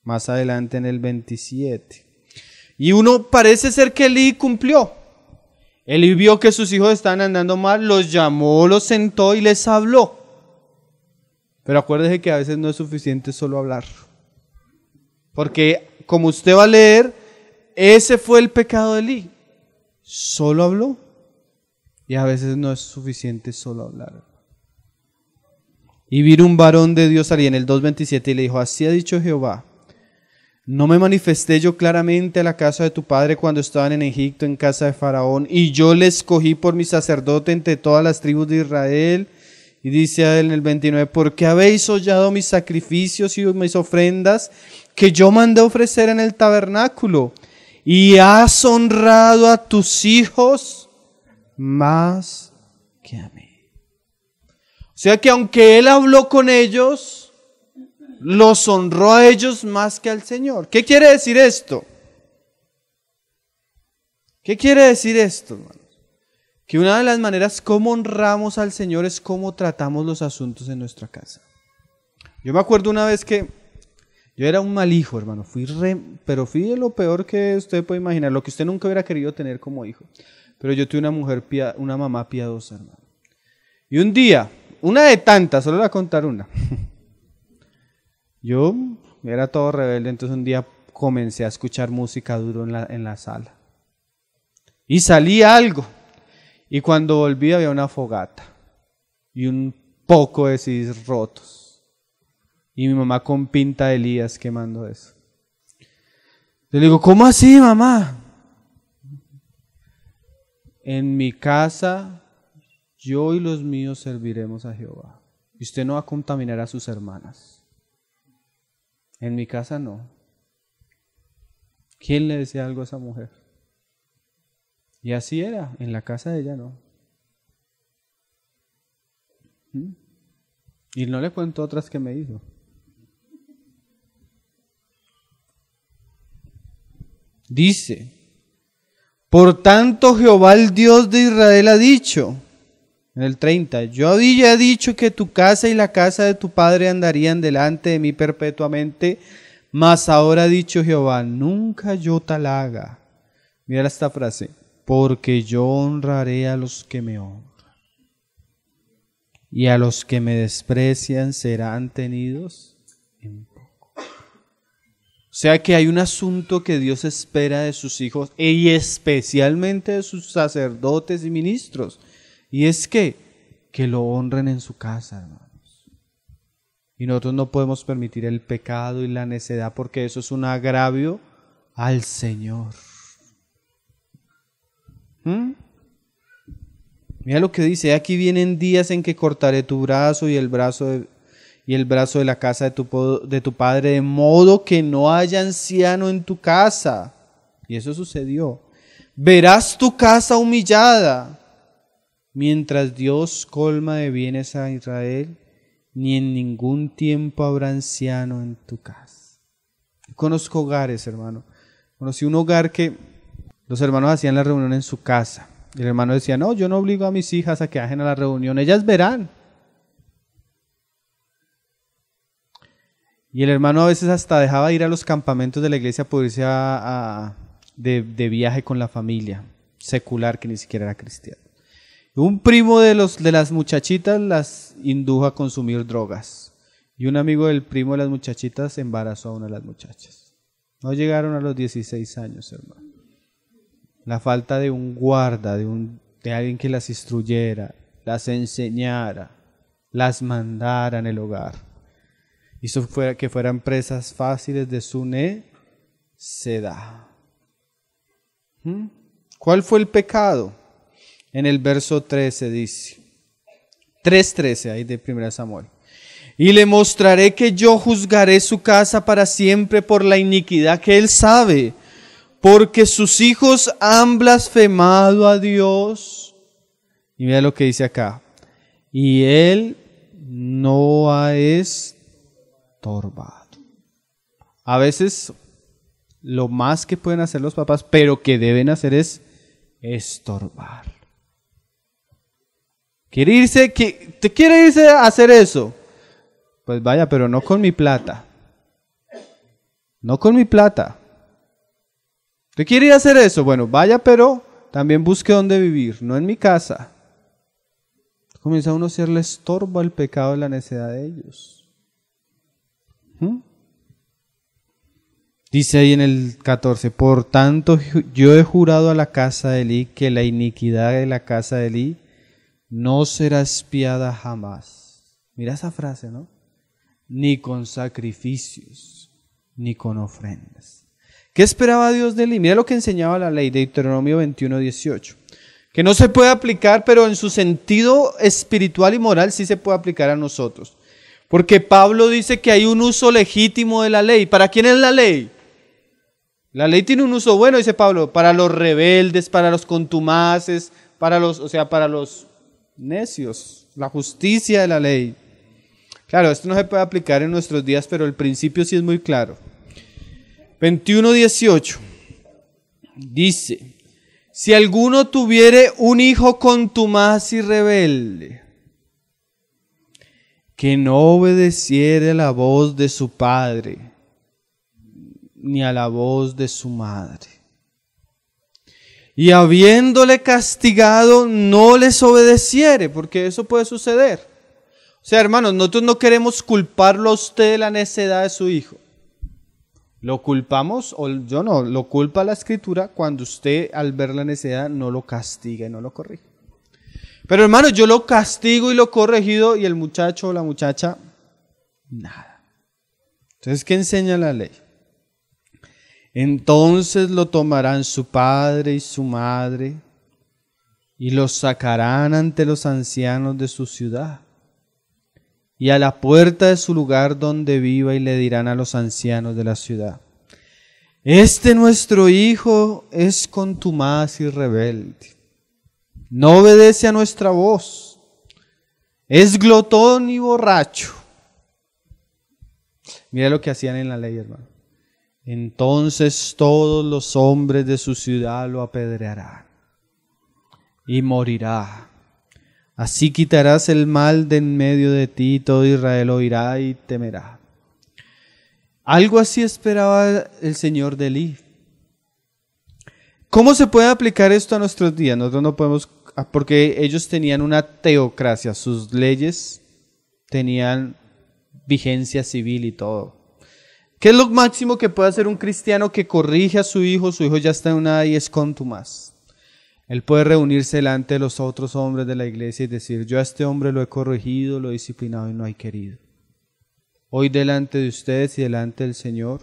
Más adelante en el 27. Y uno parece ser que Elí cumplió. Elí vio que sus hijos estaban andando mal, los llamó, los sentó y les habló. Pero acuérdese que a veces no es suficiente solo hablar. Porque como usted va a leer, ese fue el pecado de Elí. Solo habló. Y a veces no es suficiente solo hablar. Y vino un varón de Dios allí en el 2:27 y le dijo, así ha dicho Jehová, ¿no me manifesté yo claramente a la casa de tu padre cuando estaban en Egipto en casa de Faraón? Y yo le escogí por mi sacerdote entre todas las tribus de Israel. Y dice a él en el 29, ¿por qué habéis hollado mis sacrificios y mis ofrendas que yo mandé ofrecer en el tabernáculo? Y has honrado a tus hijos más que a mí. O sea que aunque él habló con ellos, los honró a ellos más que al Señor. ¿Qué quiere decir esto? ¿Qué quiere decir esto, hermanos? Que una de las maneras como honramos al Señor es cómo tratamos los asuntos en nuestra casa. Yo me acuerdo una vez que yo era un mal hijo, hermano. Pero fui lo peor que usted puede imaginar, lo que usted nunca hubiera querido tener como hijo. Pero yo tuve una mamá piadosa, hermano. Y un día, una de tantas, solo le voy a contar una. Yo era todo rebelde, entonces un día comencé a escuchar música duro en la sala. Y salía algo. Y cuando volví había una fogata. Y un poco de CDs rotos. Y mi mamá con pinta de Elías quemando eso. Yo le digo, ¿cómo así, mamá? En mi casa, yo y los míos serviremos a Jehová. Y usted no va a contaminar a sus hermanas. En mi casa no. ¿Quién le decía algo a esa mujer? Y así era, en la casa de ella no. Y no le cuento otras que me hizo. Dice, por tanto Jehová el Dios de Israel ha dicho, en el 30, yo había dicho que tu casa y la casa de tu padre andarían delante de mí perpetuamente, mas ahora ha dicho Jehová, nunca yo tal haga. Mira esta frase, porque yo honraré a los que me honran, y a los que me desprecian serán tenidos en poco. O sea que hay un asunto que Dios espera de sus hijos, y especialmente de sus sacerdotes y ministros, y es que lo honren en su casa, hermanos. Y nosotros no podemos permitir el pecado y la necedad, porque eso es un agravio al Señor. Mira lo que dice, aquí vienen días en que cortaré tu brazo y el brazo de la casa de tu padre, de modo que no haya anciano en tu casa. Y eso sucedió. Verás tu casa humillada, mientras Dios colma de bienes a Israel, ni en ningún tiempo habrá anciano en tu casa. Conozco hogares, hermano. Conocí un hogar que los hermanos hacían la reunión en su casa. Y el hermano decía, no, yo no obligo a mis hijas a que vayan a la reunión, ellas verán. Y el hermano a veces hasta dejaba ir a los campamentos de la iglesia por irse de viaje con la familia secular, que ni siquiera era cristiano. Un primo de las muchachitas las indujo a consumir drogas. Y un amigo del primo de las muchachitas embarazó a una de las muchachas. No llegaron a los 16 años, hermano. La falta de un guarda, de alguien que las instruyera, las enseñara, las mandara en el hogar. Hizo que fueran presas fáciles de su necedad. ¿Cuál fue el pecado? En el verso 13 dice, 3:13 ahí de 1 Samuel. Y le mostraré que yo juzgaré su casa para siempre por la iniquidad que él sabe, porque sus hijos han blasfemado a Dios. Y mira lo que dice acá. y Él no ha estorbado. A veces lo más que pueden hacer los papás, pero que deben hacer es estorbar. ¿Te quiere irse a hacer eso? Pues vaya, pero no con mi plata. No con mi plata. ¿Te quiere ir a hacer eso? Bueno, vaya, pero también busque dónde vivir, no en mi casa. Comienza uno a hacerle estorbo al pecado y la necedad de ellos. Dice ahí en el 14, por tanto yo he jurado a la casa de Elí que la iniquidad de la casa de Elí no será expiada jamás. Mira esa frase, ¿no? Ni con sacrificios, ni con ofrendas. ¿Qué esperaba Dios de Elí? Mira lo que enseñaba la ley de Deuteronomio 21:18. Que no se puede aplicar, pero en su sentido espiritual y moral sí se puede aplicar a nosotros. Porque Pablo dice que hay un uso legítimo de la ley. ¿Para quién es la ley? La ley tiene un uso bueno, dice Pablo, para los rebeldes, para los contumaces, para los necios, la justicia de la ley. Claro, esto no se puede aplicar en nuestros días, pero el principio sí es muy claro. 21:18 dice, si alguno tuviere un hijo contumaz y rebelde, que no obedeciere a la voz de su padre, ni a la voz de su madre, y habiéndole castigado no les obedeciere, porque eso puede suceder. O sea, hermanos, nosotros no queremos culparlo a usted de la necedad de su hijo. Lo culpamos, o yo no, lo culpa la Escritura cuando usted al ver la necedad no lo castiga y no lo corrige. Pero hermanos, yo lo castigo y lo corregido y el muchacho o la muchacha, nada. Entonces, ¿qué enseña la ley? Entonces lo tomarán su padre y su madre y los sacarán ante los ancianos de su ciudad y a la puerta de su lugar donde viva y le dirán a los ancianos de la ciudad, este nuestro hijo es contumaz y rebelde, no obedece a nuestra voz, es glotón y borracho. Mira lo que hacían en la ley, hermano. Entonces todos los hombres de su ciudad lo apedrearán y morirá. Así quitarás el mal de en medio de ti, y todo Israel oirá y temerá. Algo así esperaba el Señor de Elí. ¿Cómo se puede aplicar esto a nuestros días? Nosotros no podemos, porque ellos tenían una teocracia, sus leyes tenían vigencia civil y todo. ¿Qué es lo máximo que puede hacer un cristiano que corrige a su hijo? Su hijo ya está en una edad y es contumaz. Él puede reunirse delante de los otros hombres de la iglesia y decir, yo a este hombre lo he corregido, lo he disciplinado y no hay querido. Hoy delante de ustedes y delante del Señor,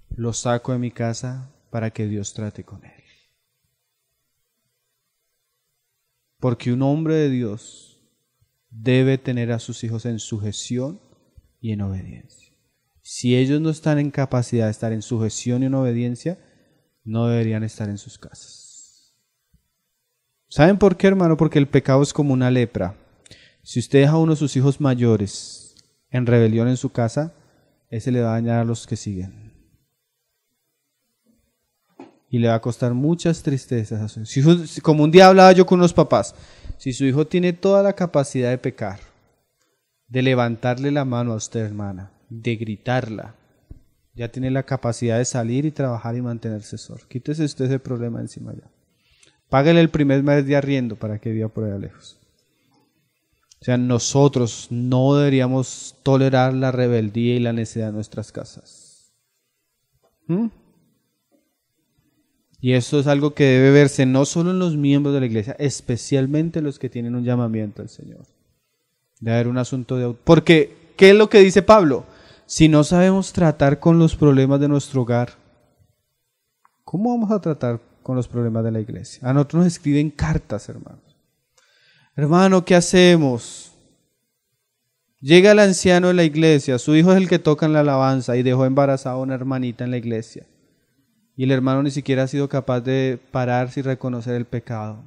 lo saco de mi casa para que Dios trate con él. Porque un hombre de Dios debe tener a sus hijos en sujeción y en obediencia. Si ellos no están en capacidad de estar en sujeción y en obediencia, no deberían estar en sus casas. ¿Saben por qué, hermano? Porque el pecado es como una lepra. Si usted deja a uno de sus hijos mayores en rebelión en su casa, ese le va a dañar a los que siguen. Y le va a costar muchas tristezas a sus hijos. Como un día hablaba yo con unos papás, si su hijo tiene toda la capacidad de pecar, de levantarle la mano a usted, hermana, de gritarla, ya tiene la capacidad de salir y trabajar y mantenerse solo. Quítese usted ese problema encima ya. Páguele el primer mes de arriendo para que viva por allá lejos. O sea, nosotros no deberíamos tolerar la rebeldía y la necedad en nuestras casas. Y eso es algo que debe verse no solo en los miembros de la iglesia, especialmente los que tienen un llamamiento al Señor. Debe haber un asunto de... Porque, ¿qué es lo que dice Pablo? Si no sabemos tratar con los problemas de nuestro hogar, ¿cómo vamos a tratar con los problemas de la iglesia? A nosotros nos escriben cartas, hermanos. Hermano, ¿qué hacemos? Llega el anciano de la iglesia, su hijo es el que toca en la alabanza y dejó embarazada a una hermanita en la iglesia. Y el hermano ni siquiera ha sido capaz de pararse y reconocer el pecado.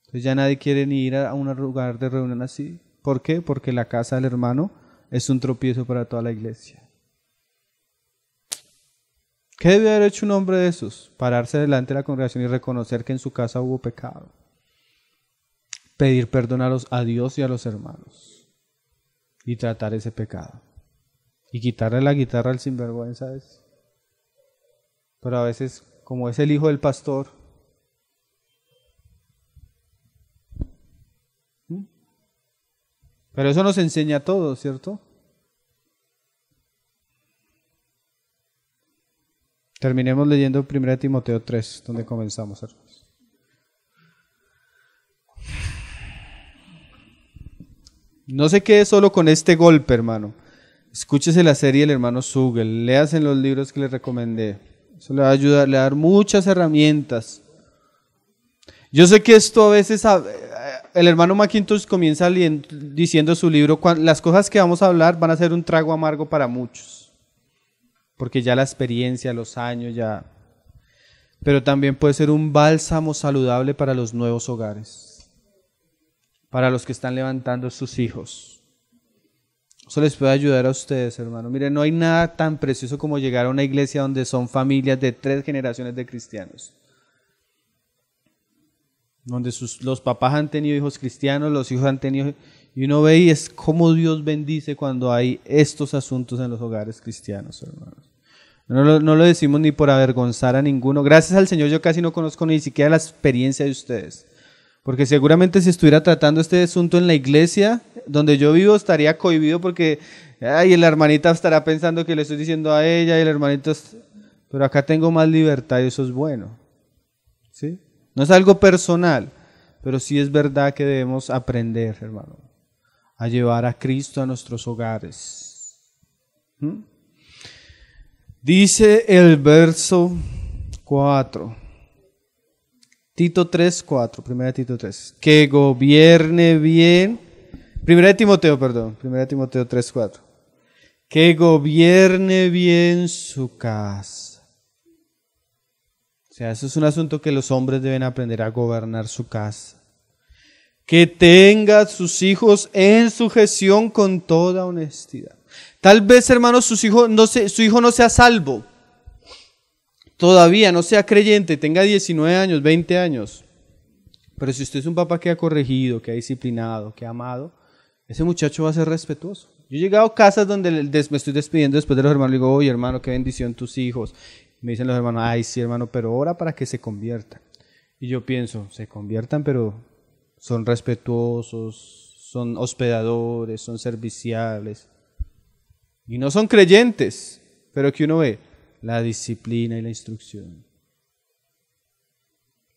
Entonces ya nadie quiere ni ir a un lugar de reunión así. ¿Por qué? Porque la casa del hermano es un tropiezo para toda la iglesia. ¿Qué debió haber hecho un hombre de esos? Pararse delante de la congregación y reconocer que en su casa hubo pecado. Pedir perdón a Dios y a los hermanos. Y tratar ese pecado. Y quitarle la guitarra al sinvergüenza. Pero a veces, como es el hijo del pastor, pero eso nos enseña a todos, ¿cierto? Terminemos leyendo 1 Timoteo 3, donde comenzamos, hermanos. No se quede solo con este golpe, hermano. Escúchese la serie del hermano Zugel, léase los libros que le recomendé. Eso le va a ayudar, le va a dar muchas herramientas. Yo sé que esto a veces, el hermano McIntosh comienza diciendo su libro, las cosas que vamos a hablar van a ser un trago amargo para muchos, porque ya la experiencia, los años ya, pero también puede ser un bálsamo saludable para los nuevos hogares, para los que están levantando sus hijos. Eso les puede ayudar a ustedes, hermano. Miren, no hay nada tan precioso como llegar a una iglesia donde son familias de 3 generaciones de cristianos. Donde los papás han tenido hijos cristianos, los hijos han tenido... Y uno ve y es como Dios bendice cuando hay estos asuntos en los hogares cristianos, hermanos. No lo decimos ni por avergonzar a ninguno. Gracias al Señor yo casi no conozco ni siquiera la experiencia de ustedes. Porque seguramente si estuviera tratando este asunto en la iglesia donde yo vivo estaría cohibido porque la hermanita estará pensando que le estoy diciendo a ella y el hermanito... Pero acá tengo más libertad y eso es bueno. ¿Sí? No es algo personal, pero sí es verdad que debemos aprender, hermano, a llevar a Cristo a nuestros hogares. Dice el verso 4, Tito 3, 4, 1 Tito 3, que gobierne bien, 1 Timoteo 3, 4, que gobierne bien su casa. O sea, eso es un asunto que los hombres deben aprender a gobernar su casa. Que tenga sus hijos en sujeción con toda honestidad. Tal vez, hermanos, su hijo no sea salvo. Todavía no sea creyente, tenga 19 años, 20 años. Pero si usted es un papá que ha corregido, que ha disciplinado, que ha amado, ese muchacho va a ser respetuoso. Yo he llegado a casas donde me estoy despidiendo después de los hermanos, le digo, oye hermano, qué bendición tus hijos. Me dicen los hermanos, ay sí hermano, pero ora para que se conviertan. Y yo pienso, se conviertan, pero son respetuosos, son hospedadores, son serviciales. Y no son creyentes, pero que uno ve la disciplina y la instrucción.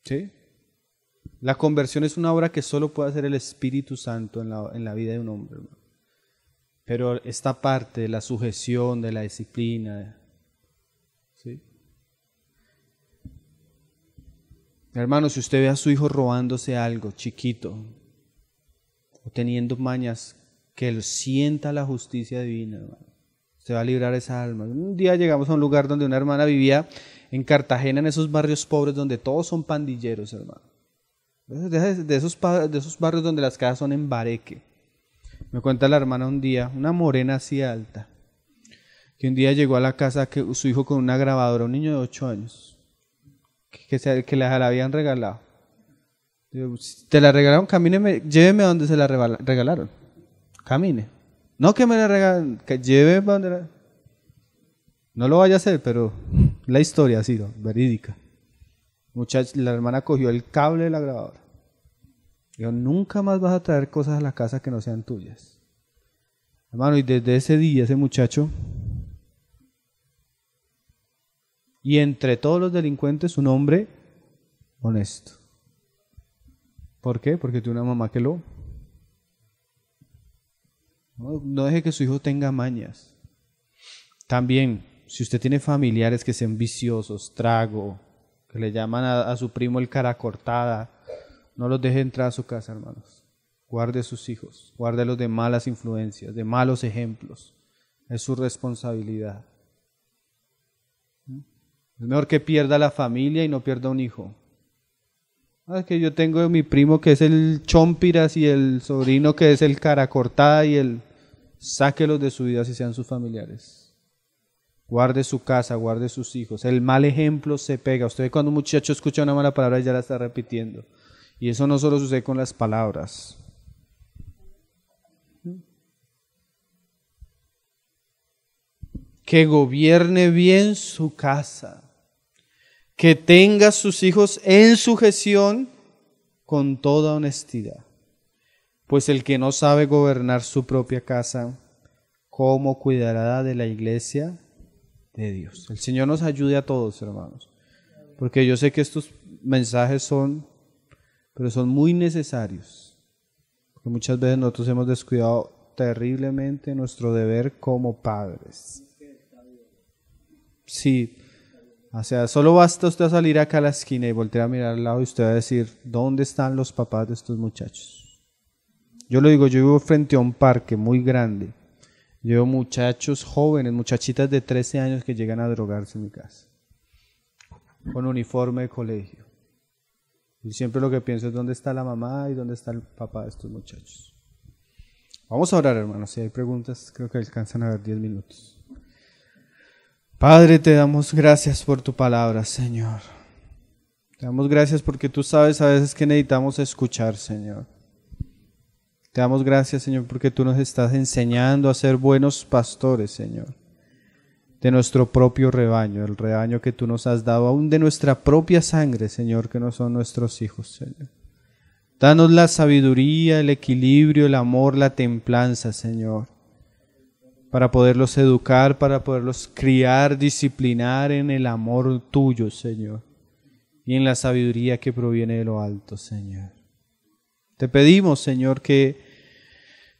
¿Sí? La conversión es una obra que solo puede hacer el Espíritu Santo en la vida de un hombre, hermano. Pero esta parte de la sujeción, de la disciplina, ¿sí? Hermano, si usted ve a su hijo robándose algo chiquito o teniendo mañas, que él sienta la justicia divina, hermano. Se va a librar esa alma. Un día llegamos a un lugar donde una hermana vivía en Cartagena, en esos barrios pobres donde todos son pandilleros, hermano. De esos barrios donde las casas son en bareque. Me cuenta la hermana un día, una morena así alta, que un día llegó a la casa su hijo con una grabadora, un niño de 8 años. Que la habían regalado. Digo, ¿te la regalaron? Camíneme, lléveme a donde se la regalaron. Camine. No que me la regalen, que lléveme a donde la... No lo vaya a hacer, pero la historia ha sido verídica. La hermana cogió el cable de la grabadora. Dijo, nunca más vas a traer cosas a la casa que no sean tuyas. Hermano, y desde ese día ese muchacho... Y entre todos los delincuentes, un hombre honesto. ¿Por qué? Porque tiene una mamá que lo... No deje que su hijo tenga mañas. También, si usted tiene familiares que sean viciosos, trago, que le llaman a su primo el cara cortada, no los deje entrar a su casa, hermanos. Guarde a sus hijos, guárdelos de malas influencias, de malos ejemplos. Es su responsabilidad. Es mejor que pierda la familia y no pierda un hijo. Que yo tengo mi primo que es el chompiras y el sobrino que es el cara cortada y el... Sáquelos de su vida si sean sus familiares. Guarde su casa, guarde sus hijos. El mal ejemplo se pega. Usted cuando un muchacho escucha una mala palabra ya la está repitiendo. Y eso no solo sucede con las palabras. Que gobierne bien su casa. Que tenga sus hijos en sujeción con toda honestidad. Pues el que no sabe gobernar su propia casa, ¿cómo cuidará de la iglesia de Dios? El Señor nos ayude a todos, hermanos. Porque yo sé que estos mensajes son muy necesarios. Porque muchas veces nosotros hemos descuidado terriblemente nuestro deber como padres. Sí. O sea, solo basta usted salir acá a la esquina y voltear a mirar al lado y usted va a decir, ¿dónde están los papás de estos muchachos? Yo lo digo, yo vivo frente a un parque muy grande. Yo veo muchachos jóvenes, muchachitas de 13 años que llegan a drogarse en mi casa. Con uniforme de colegio. Y siempre lo que pienso es dónde está la mamá y dónde está el papá de estos muchachos. Vamos a orar, hermanos. Si hay preguntas, creo que alcanzan a ver 10 minutos. Padre, te damos gracias por tu palabra, Señor. Te damos gracias porque tú sabes a veces que necesitamos escuchar, Señor. Te damos gracias, Señor, porque tú nos estás enseñando a ser buenos pastores, Señor, de nuestro propio rebaño, el rebaño que tú nos has dado, aún de nuestra propia sangre, Señor, que no son nuestros hijos, Señor. Danos la sabiduría, el equilibrio, el amor, la templanza, Señor, para poderlos educar, para poderlos criar, disciplinar en el amor tuyo, Señor, y en la sabiduría que proviene de lo alto, Señor. Te pedimos, Señor, que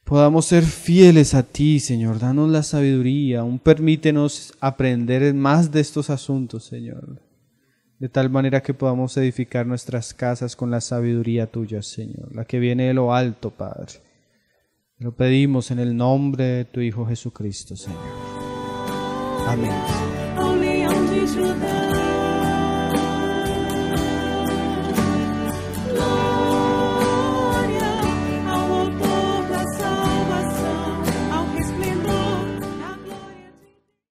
podamos ser fieles a ti, Señor. Danos la sabiduría, aún permítenos aprender más de estos asuntos, Señor. De tal manera que podamos edificar nuestras casas con la sabiduría tuya, Señor, la que viene de lo alto, Padre. Lo pedimos en el nombre de tu Hijo Jesucristo, Señor. Amén.